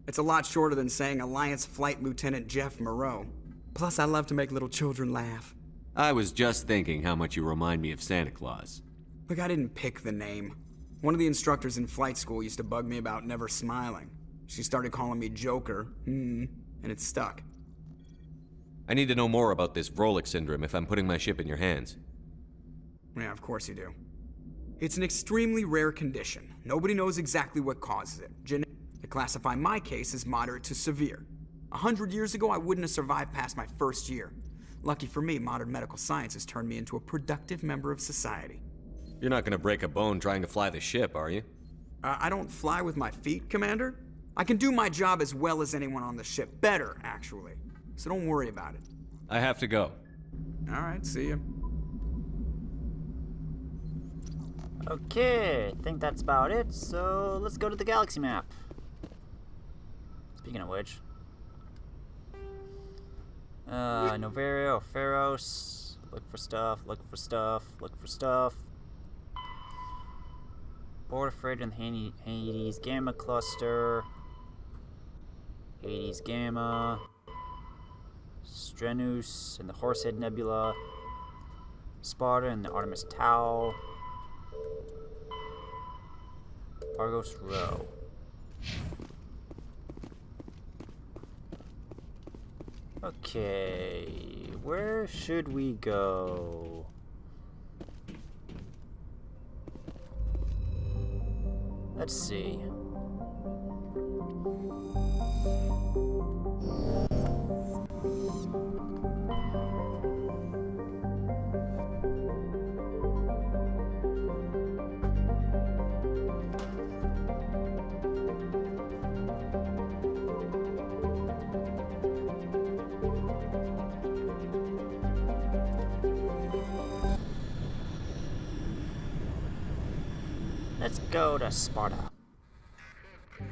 It's a lot shorter than saying Alliance Flight Lieutenant Jeff Moreau. Plus, I love to make little children laugh. I was just thinking how much you remind me of Santa Claus. Look, I didn't pick the name. One of the instructors in flight school used to bug me about never smiling. She started calling me Joker, and it stuck. I need to know more about this Vrolik syndrome if I'm putting my ship in your hands. Yeah, of course you do. It's an extremely rare condition. Nobody knows exactly what causes it. They classify my case as moderate to severe. 100 years ago, I wouldn't have survived past my first year. Lucky for me, modern medical science has turned me into a productive member of society. You're not gonna break a bone trying to fly the ship, are you? I don't fly with my feet, Commander. I can do my job as well as anyone on the ship. Better, actually. So don't worry about it. I have to go. All right, see ya. Okay, I think that's about it, so let's go to the galaxy map. Speaking of which... Novario, Pharos. Look for stuff, look for stuff, look for stuff. Border freighter in the Hades Gamma cluster. Hades Gamma. Strenus in the Horsehead Nebula. Sparta in the Artemis Tau. Argos Row. Okay, where should we go? Let's see. Let's go to Sparta.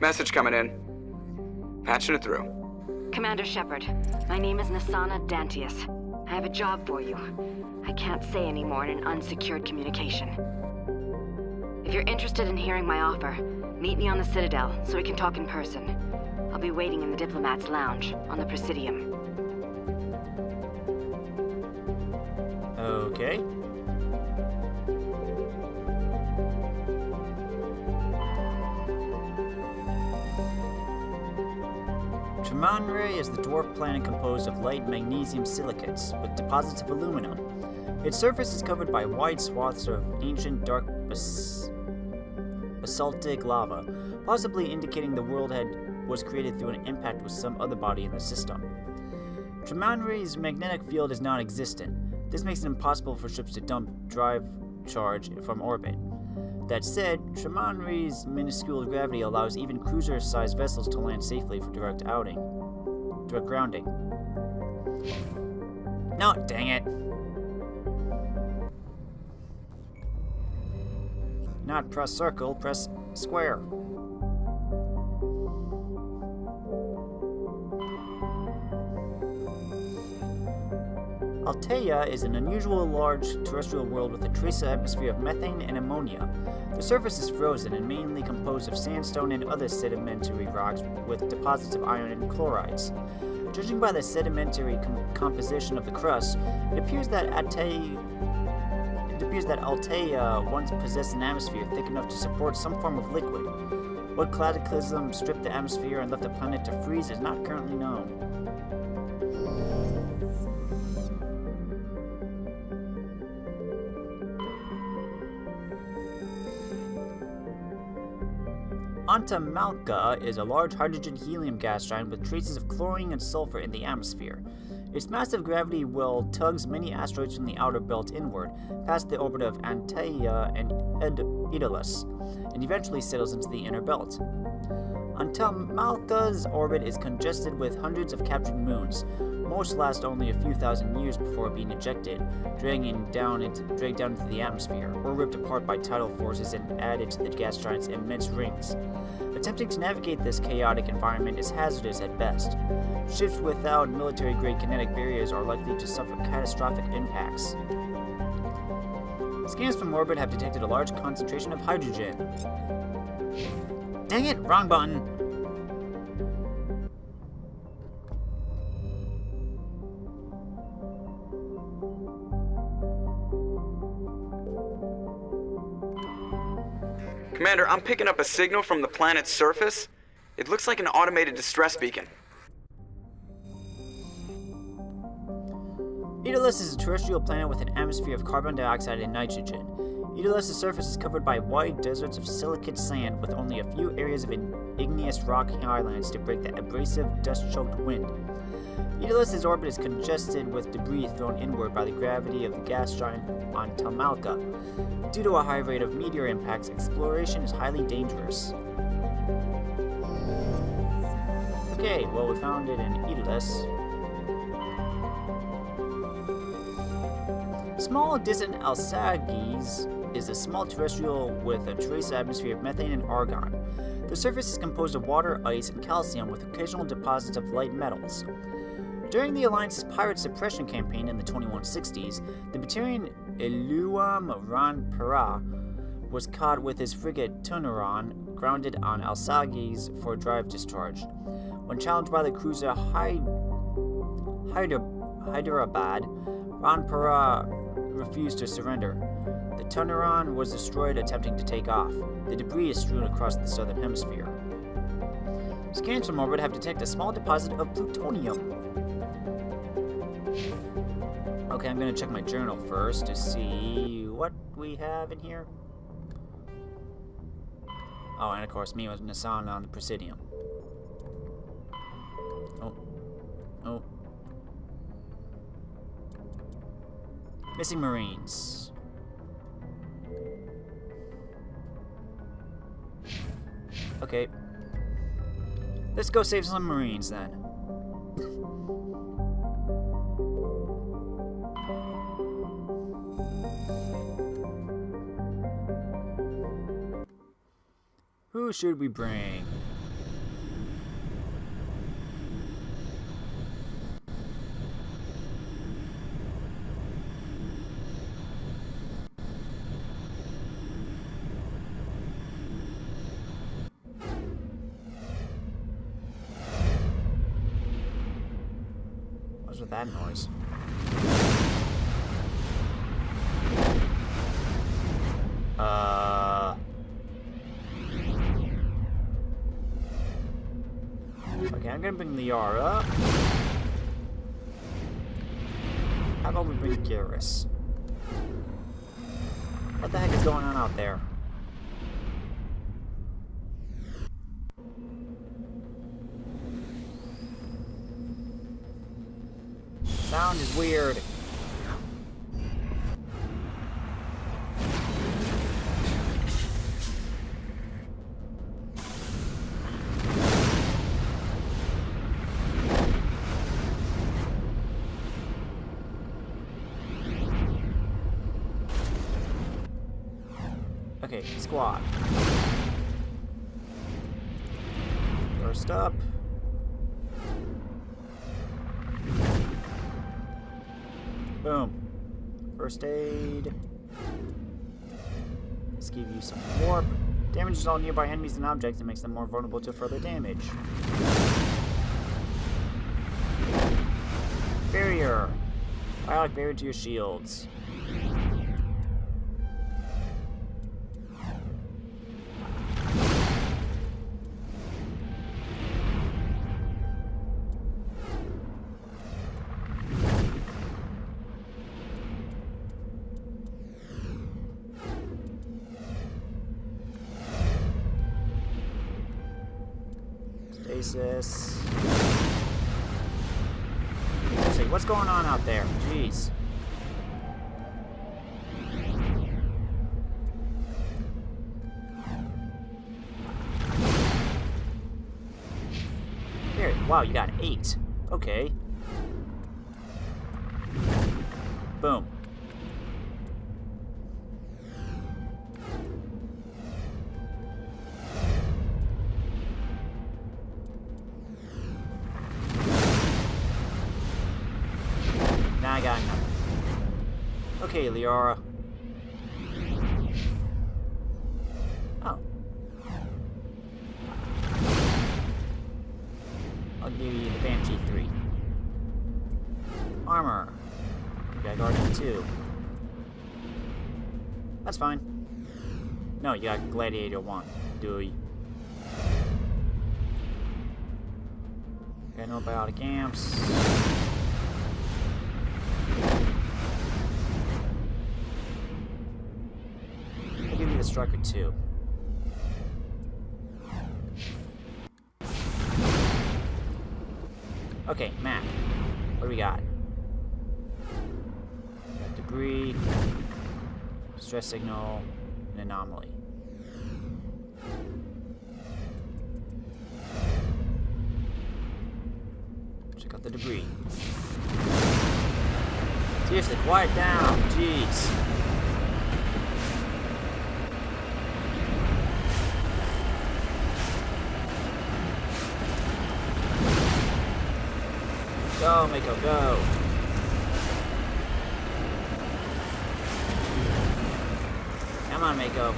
Message coming in. Patching it through. Commander Shepard, my name is Nasana Dantius. I have a job for you. I can't say any more in an unsecured communication. If you're interested in hearing my offer, meet me on the Citadel so we can talk in person. I'll be waiting in the Diplomat's Lounge on the Presidium. Okay. Tremanre is the dwarf planet composed of light magnesium silicates with deposits of aluminum. Its surface is covered by wide swaths of ancient dark basaltic lava, possibly indicating the world was created through an impact with some other body in the system. Tremanre's magnetic field is non-existent. This makes it impossible for ships to dump drive charge from orbit. That said, Tremanre's minuscule gravity allows even cruiser-sized vessels to land safely for direct grounding. No, dang it. Not press circle, press square. Altea is an unusual large terrestrial world with a trace atmosphere of methane and ammonia. The surface is frozen and mainly composed of sandstone and other sedimentary rocks with deposits of iron and chlorides. Judging by the sedimentary composition of the crust, it appears that Altea once possessed an atmosphere thick enough to support some form of liquid. What cataclysm stripped the atmosphere and left the planet to freeze is not currently known. Antamalka is a large hydrogen-helium gas giant with traces of chlorine and sulfur in the atmosphere. Its massive gravity well tugs many asteroids from the outer belt inward, past the orbit of Antaea and Daedalus, and eventually settles into the inner belt. Antamalka's orbit is congested with hundreds of captured moons. Most last only a few thousand years before being ejected, dragged down into the atmosphere, or ripped apart by tidal forces and added to the gas giant's immense rings. Attempting to navigate this chaotic environment is hazardous at best. Ships without military-grade kinetic barriers are likely to suffer catastrophic impacts. Scans from orbit have detected a large concentration of hydrogen. Dang it, wrong button! Commander, I'm picking up a signal from the planet's surface. It looks like an automated distress beacon. Daedalus is a terrestrial planet with an atmosphere of carbon dioxide and nitrogen. Daedalus' surface is covered by wide deserts of silicate sand with only a few areas of igneous rock highlands to break the abrasive, dust-choked wind. Daedalus' orbit is congested with debris thrown inward by the gravity of the gas giant Antamalka. Due to a high rate of meteor impacts, exploration is highly dangerous. Okay, well, we found it in Daedalus. Small distant Alsages is a small terrestrial with a trace atmosphere of methane and argon. The surface is composed of water, ice, and calcium with occasional deposits of light metals. During the Alliance's pirate suppression campaign in the 2160s, the Batarian Eluam Ranpara was caught with his frigate Tunaran grounded on Alsages for drive discharge. When challenged by the cruiser Hyderabad, Ranpara refused to surrender. The Tunaran was destroyed attempting to take off. The debris is strewn across the southern hemisphere. Scans from orbit have detected a small deposit of plutonium. Okay, I'm gonna check my journal first to see what we have in here. Oh, and of course, me with Nassan on the Presidium. Oh. Missing Marines. Okay. Let's go save some Marines then. Who should we bring? What's with that noise? Okay, I'm gonna bring Liara. How about we bring Garrus? What the heck is going on out there? Sound is weird. Okay, squad. First up. Boom. First aid. Let's give you some warp. Damages all nearby enemies and objects and makes them more vulnerable to further damage. Barrier. Biotic barrier to your shields. stasis. Seriously, what's going on out there? Jeez. Here, wow, you got 8. Okay. Boom. Now I got nothing. Okay, Liara. Oh. I'll give you the Banshee 3. Armor. You got Guardian 2. That's fine. No, you got Gladiator 1. Do you? Got no biotic amps. I'll give you the Striker 2. Okay, map. What do we got? Got debris, stress signal, and anomaly. Check out the debris. Seriously, quiet down. Jeez. Go, Mako, go. Come on, Mako.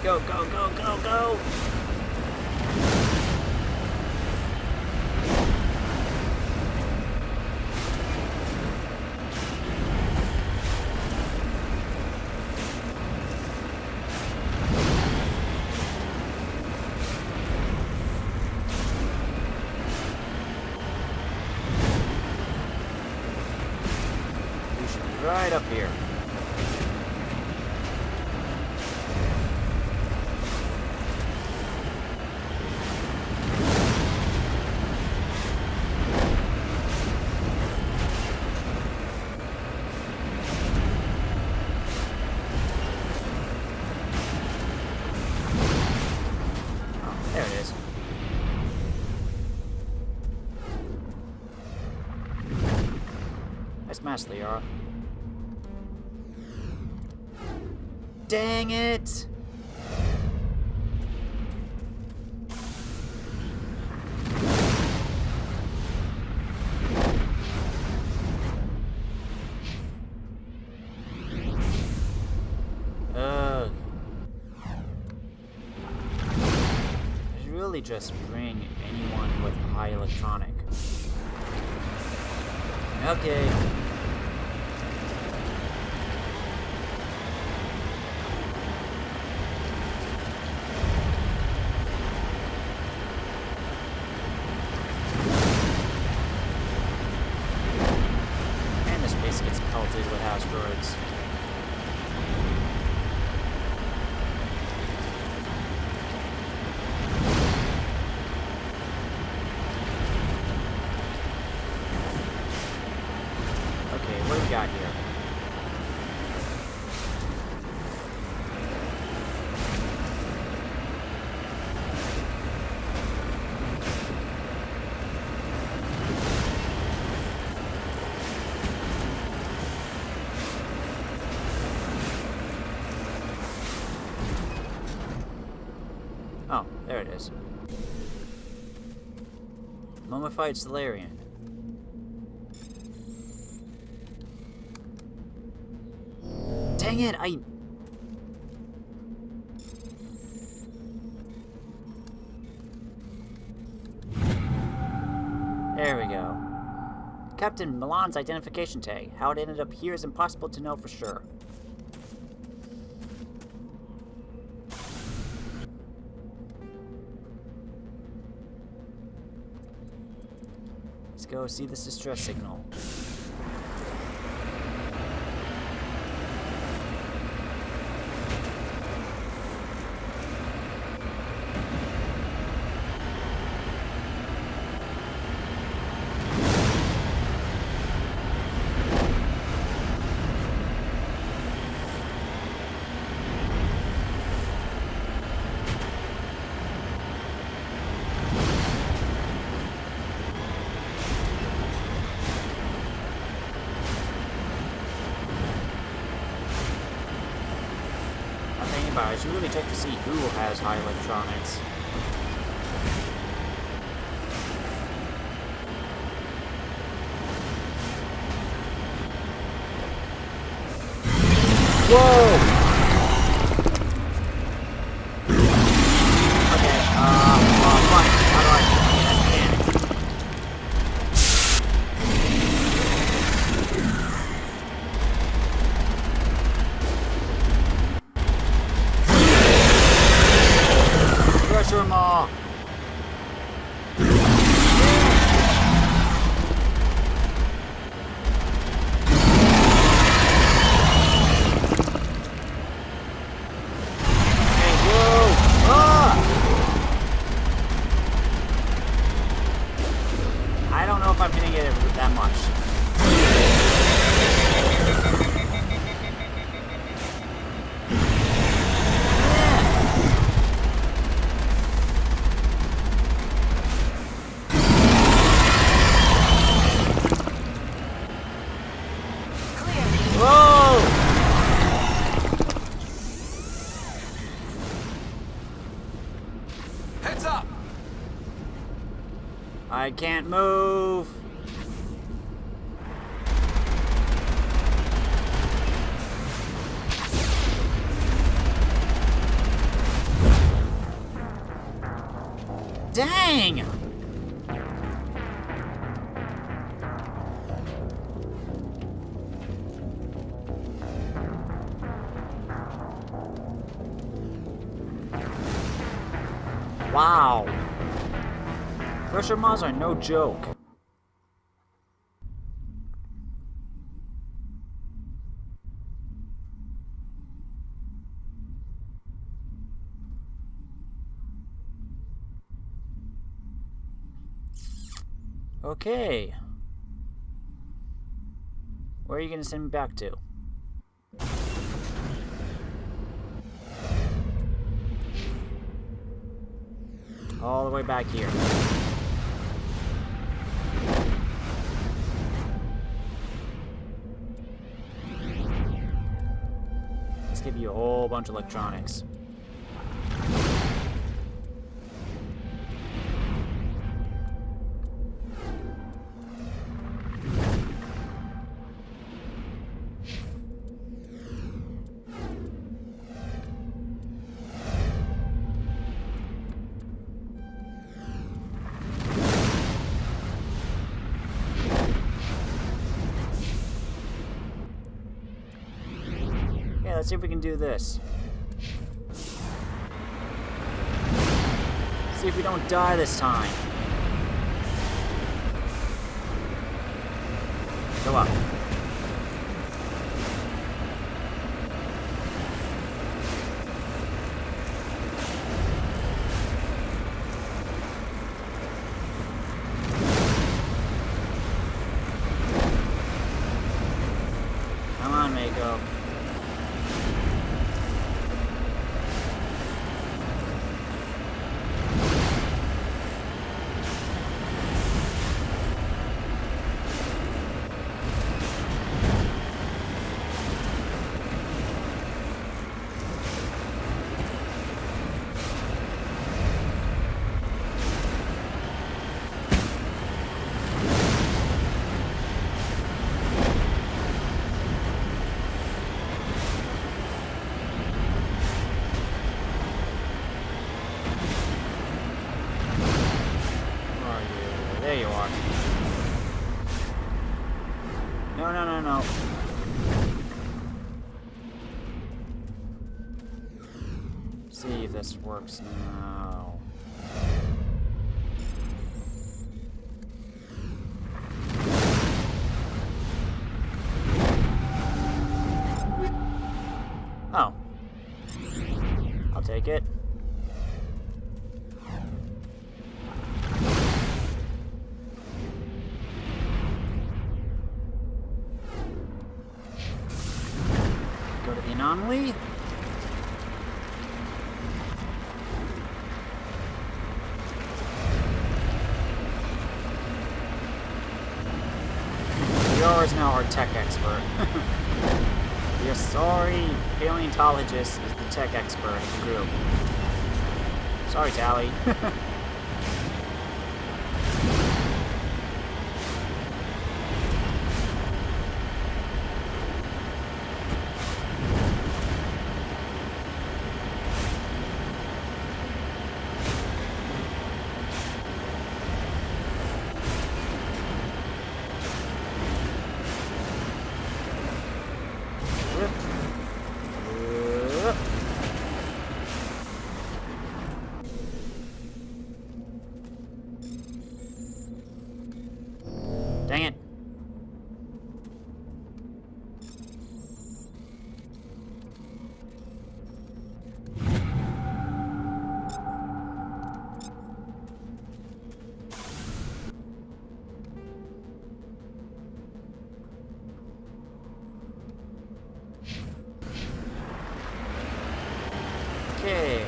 Go, go, go, go, go! We should be right up here. There it is. Nice match, Liara. Dang it! Ugh. I should really just bring anyone with high electronic. Okay. And this base gets pelted with asteroids. Okay, what do we got here? Oh, there it is. Mummified Solarian. Dang it, There we go. Captain Milan's identification tag. How it ended up here is impossible to know for sure. Let's go see this distress signal. but I should really check to see who has high electronics. Whoa! Okay, fine. How do I panic? Pressure them all. I don't know if I'm gonna get it that much. Whoa! Heads up! I can't move. Dang! Wow. Pressure mods are no joke. Okay. Where are you gonna send me back to? All the way back here. Let's give you a whole bunch of electronics. Let's see if we can do this. See if we don't die this time. Go up. Come on, Mako. There you are. No, no, no, no. See if this works now. Oh. I'll take it. Go to the anomaly. Yara is now our tech expert. We are the sorry paleontologist is the tech expert of the group. Sorry, Tally. Dang it. Okay.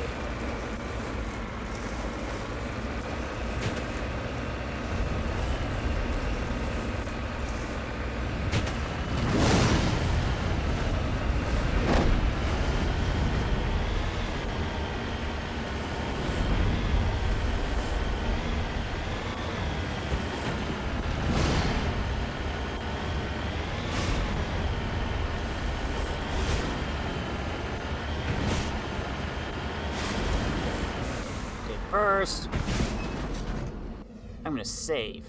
First, I'm gonna save.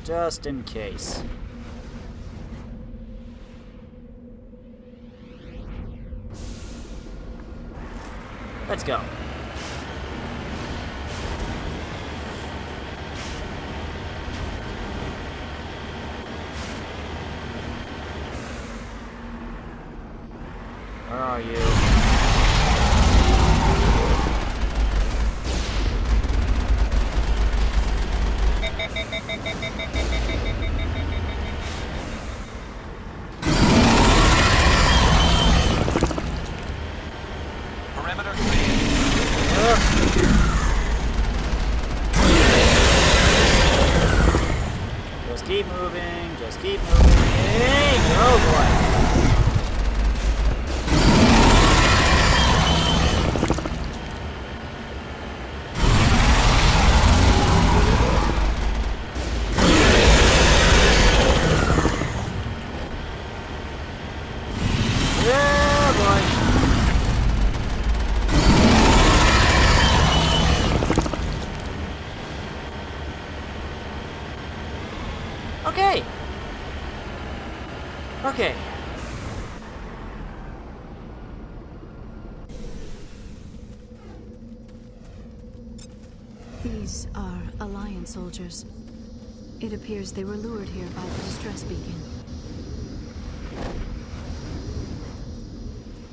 Just in case. Let's go. Where are you? Perimeter clear. Just keep moving. Just keep moving. Hey, oh boy. Okay. Okay. These are Alliance soldiers. It appears they were lured here by the distress beacon.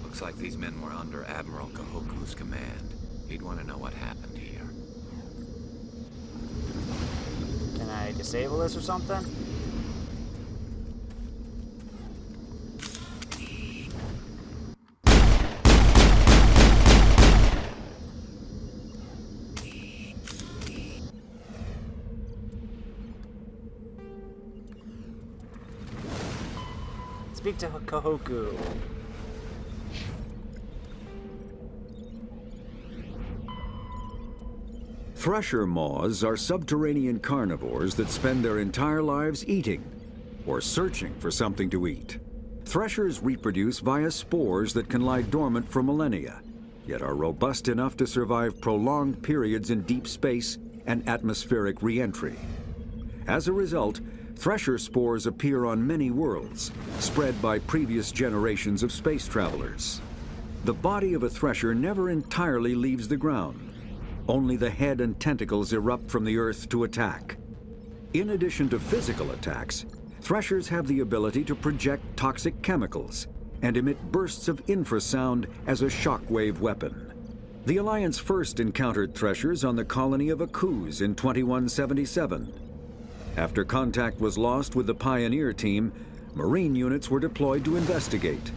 Looks like these men were under Admiral Kahoku's command. He'd want to know what happened here. Can I disable this or something? Speak to Kahoku. Thresher moths are subterranean carnivores that spend their entire lives eating or searching for something to eat. Threshers reproduce via spores that can lie dormant for millennia, yet are robust enough to survive prolonged periods in deep space and atmospheric re-entry. As a result, thresher spores appear on many worlds, spread by previous generations of space travelers. The body of a thresher never entirely leaves the ground. Only the head and tentacles erupt from the Earth to attack. In addition to physical attacks, threshers have the ability to project toxic chemicals and emit bursts of infrasound as a shockwave weapon. The Alliance first encountered threshers on the colony of Akuz in 2177. After contact was lost with the Pioneer team, Marine units were deployed to investigate.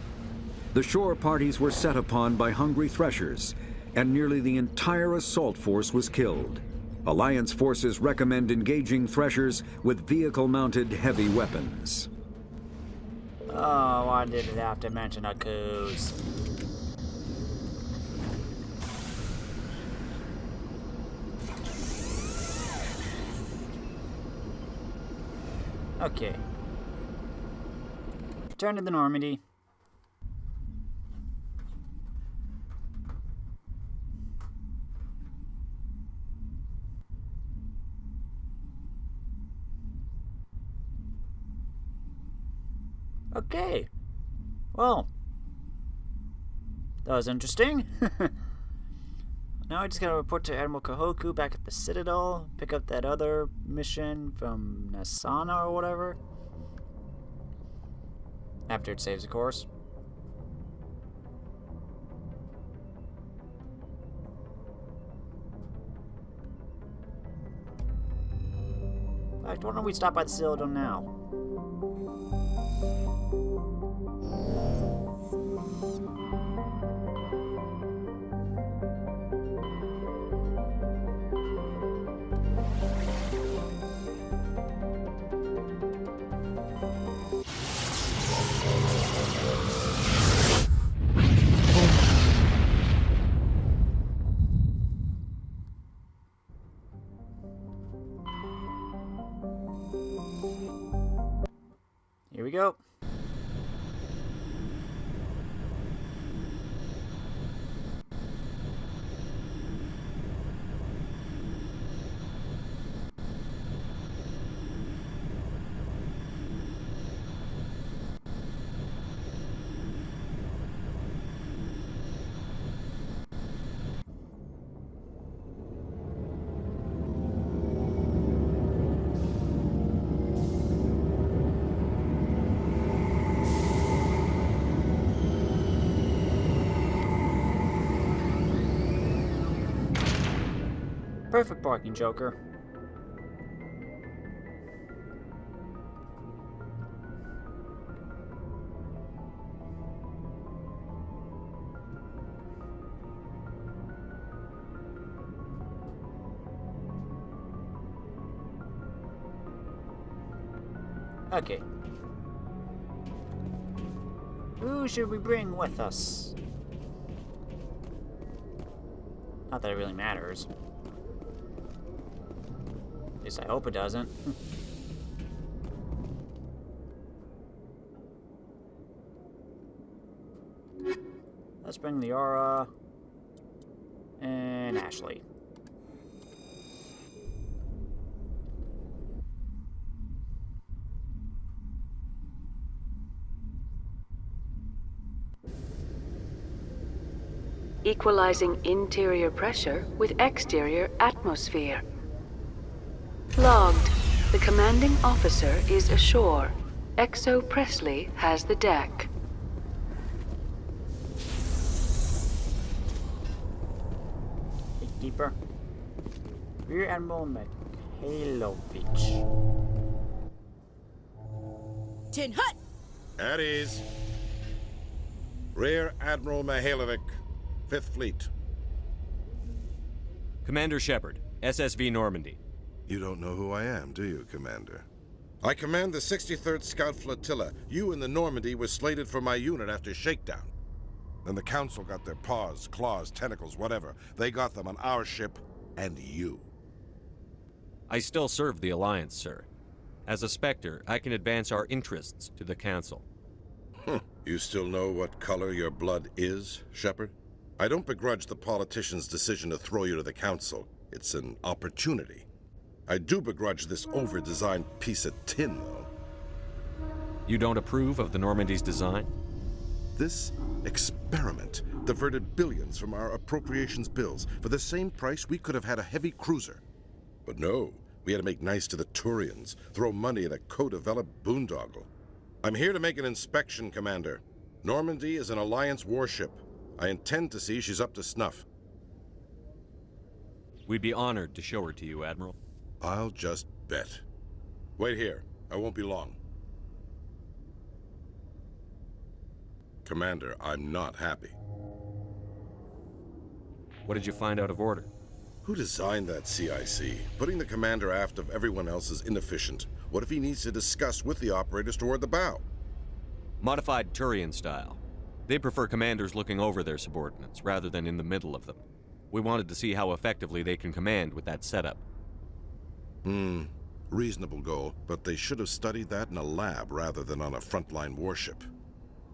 The shore parties were set upon by hungry threshers, and nearly the entire assault force was killed. Alliance forces recommend engaging Threshers with vehicle-mounted heavy weapons. Oh, why did it have to mention a coos? Okay. Return to the Normandy. Okay. Well, that was interesting. Now I just gotta report to Admiral Kahoku back at the Citadel, pick up that other mission from Nasana or whatever. After it saves, of course. In fact, why don't we stop by the Citadel now? Here we go. Perfect parking, Joker. Okay. Who should we bring with us? Not that it really matters. At least I hope it doesn't. Let's bring Liara and Ashley. Equalizing interior pressure with exterior atmosphere. Logged. The commanding officer is ashore. Exo Presley has the deck. Deeper. Rear Admiral Mikhailovich. Tin Hut! At ease. Rear Admiral Mihailovic, 5th Fleet. Commander Shepard, SSV Normandy. You don't know who I am, do you, Commander? I command the 63rd Scout Flotilla. You and the Normandy were slated for my unit after shakedown. Then the Council got their paws, claws, tentacles, whatever. They got them on our ship and you. I still serve the Alliance, sir. As a Spectre, I can advance our interests to the Council. You still know what color your blood is, Shepard? I don't begrudge the politician's decision to throw you to the Council. It's an opportunity. I do begrudge this over-designed piece of tin, though. You don't approve of the Normandy's design? This experiment diverted billions from our appropriations bills. For the same price, we could have had a heavy cruiser. But no, we had to make nice to the Turians, throw money at a co-developed boondoggle. I'm here to make an inspection, Commander. Normandy is an Alliance warship. I intend to see she's up to snuff. We'd be honored to show her to you, Admiral. I'll just bet. Wait here. I won't be long. Commander, I'm not happy. What did you find out of order? Who designed that CIC? Putting the commander aft of everyone else is inefficient. What if he needs to discuss with the operators toward the bow? Modified Turian style. They prefer commanders looking over their subordinates, rather than in the middle of them. We wanted to see how effectively they can command with that setup. Reasonable goal, but they should have studied that in a lab rather than on a frontline warship.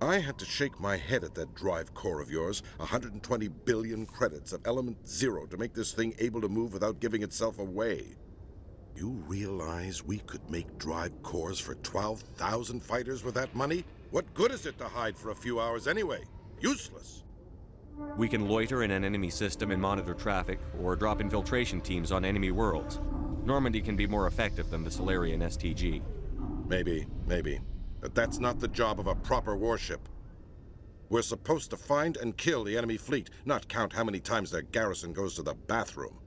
I had to shake my head at that drive core of yours. 120 billion credits of element 0 to make this thing able to move without giving itself away. You realize we could make drive cores for 12,000 fighters with that money? What good is it to hide for a few hours anyway? Useless. We can loiter in an enemy system and monitor traffic, or drop infiltration teams on enemy worlds. Normandy can be more effective than the Solarian STG. Maybe. But that's not the job of a proper warship. We're supposed to find and kill the enemy fleet, not count how many times their garrison goes to the bathroom.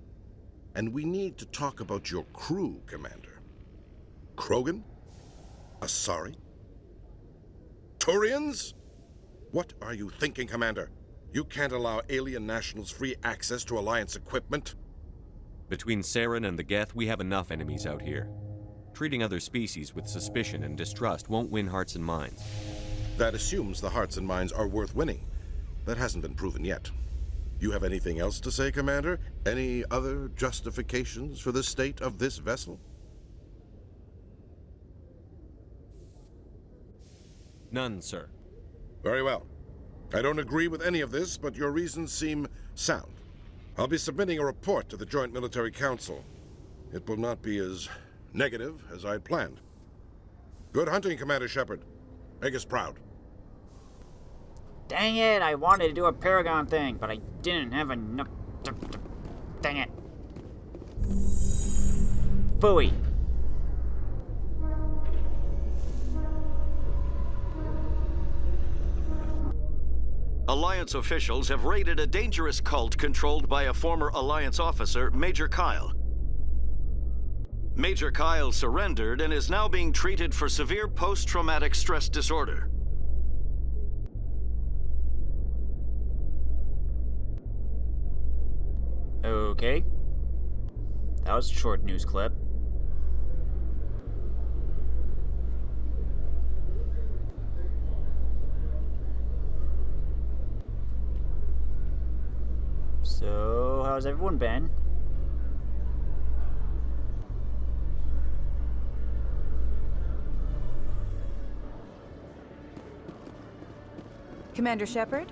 And we need to talk about your crew, Commander. Krogan? Asari? Turians? What are you thinking, Commander? You can't allow alien nationals free access to Alliance equipment? Between Saren and the Geth, we have enough enemies out here. Treating other species with suspicion and distrust won't win hearts and minds. That assumes the hearts and minds are worth winning. That hasn't been proven yet. You have anything else to say, Commander? Any other justifications for the state of this vessel? None, sir. Very well. I don't agree with any of this, but your reasons seem sound. I'll be submitting a report to the Joint Military Council. It will not be as negative as I'd planned. Good hunting, Commander Shepard. Make us proud. Dang it, I wanted to do a Paragon thing, but I didn't have enough... Dang it. Phooey. Alliance officials have raided a dangerous cult controlled by a former Alliance officer, Major Kyle. Major Kyle surrendered and is now being treated for severe post-traumatic stress disorder. Okay. That was a short news clip. So, how's everyone been? Commander Shepard?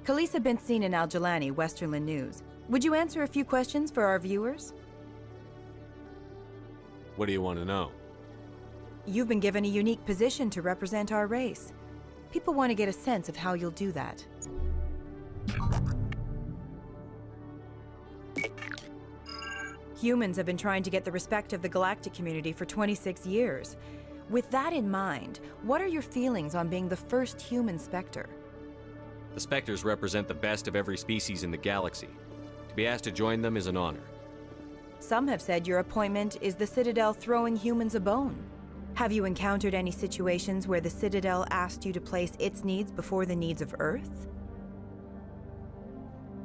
Khaleesa been seen in Al-Jalani, Westerland News. Would you answer a few questions for our viewers? What do you want to know? You've been given a unique position to represent our race. People want to get a sense of how you'll do that. Humans have been trying to get the respect of the galactic community for 26 years. With that in mind, what are your feelings on being the first human Spectre? The Spectres represent the best of every species in the galaxy. To be asked to join them is an honor. Some have said your appointment is the Citadel throwing humans a bone. Have you encountered any situations where the Citadel asked you to place its needs before the needs of Earth?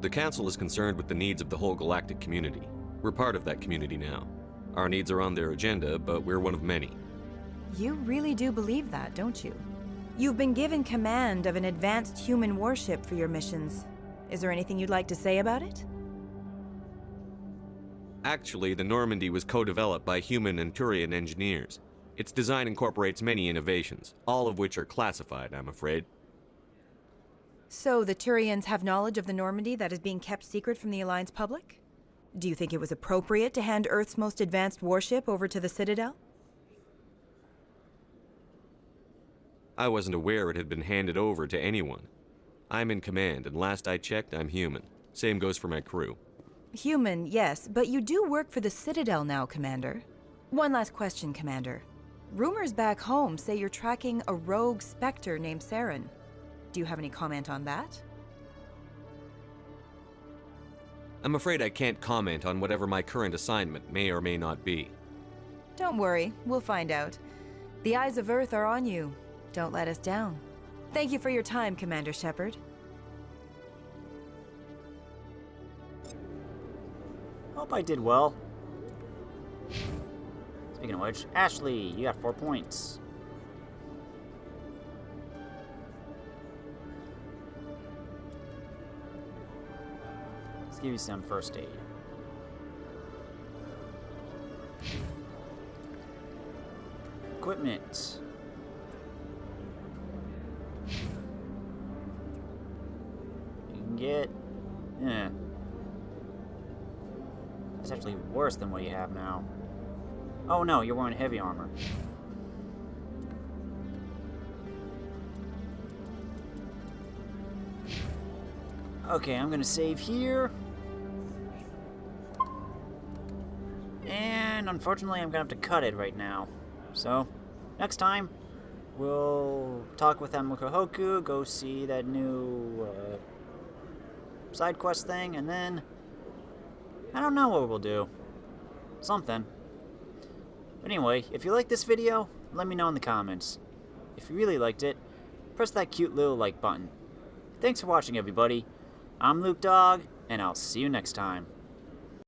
The Council is concerned with the needs of the whole galactic community. We're part of that community now. Our needs are on their agenda, but we're one of many. You really do believe that, don't you? You've been given command of an advanced human warship for your missions. Is there anything you'd like to say about it? Actually, the Normandy was co-developed by human and Turian engineers. Its design incorporates many innovations, all of which are classified, I'm afraid. So the Turians have knowledge of the Normandy that is being kept secret from the Alliance public? Do you think it was appropriate to hand Earth's most advanced warship over to the Citadel? I wasn't aware it had been handed over to anyone. I'm in command, and last I checked, I'm human. Same goes for my crew. Human, yes, but you do work for the Citadel now, Commander. One last question, Commander. Rumors back home say you're tracking a rogue Spectre named Saren. Do you have any comment on that? I'm afraid I can't comment on whatever my current assignment may or may not be. Don't worry, we'll find out. The eyes of Earth are on you. Don't let us down. Thank you for your time, Commander Shepard. Hope I did well. Speaking of which, Ashley, you got 4 points. Let's give you some first aid. Equipment. You can get... It's actually worse than what you have now. Oh no, you're wearing heavy armor. Okay, I'm gonna save here. And unfortunately, I'm gonna have to cut it right now. So, next time, we'll talk with Amukahoku, go see that new side quest thing, and then I don't know what we'll do. Something. But anyway, if you like this video, let me know in the comments. If you really liked it, press that cute little like button. Thanks for watching, everybody. I'm Luke Dog, and I'll see you next time.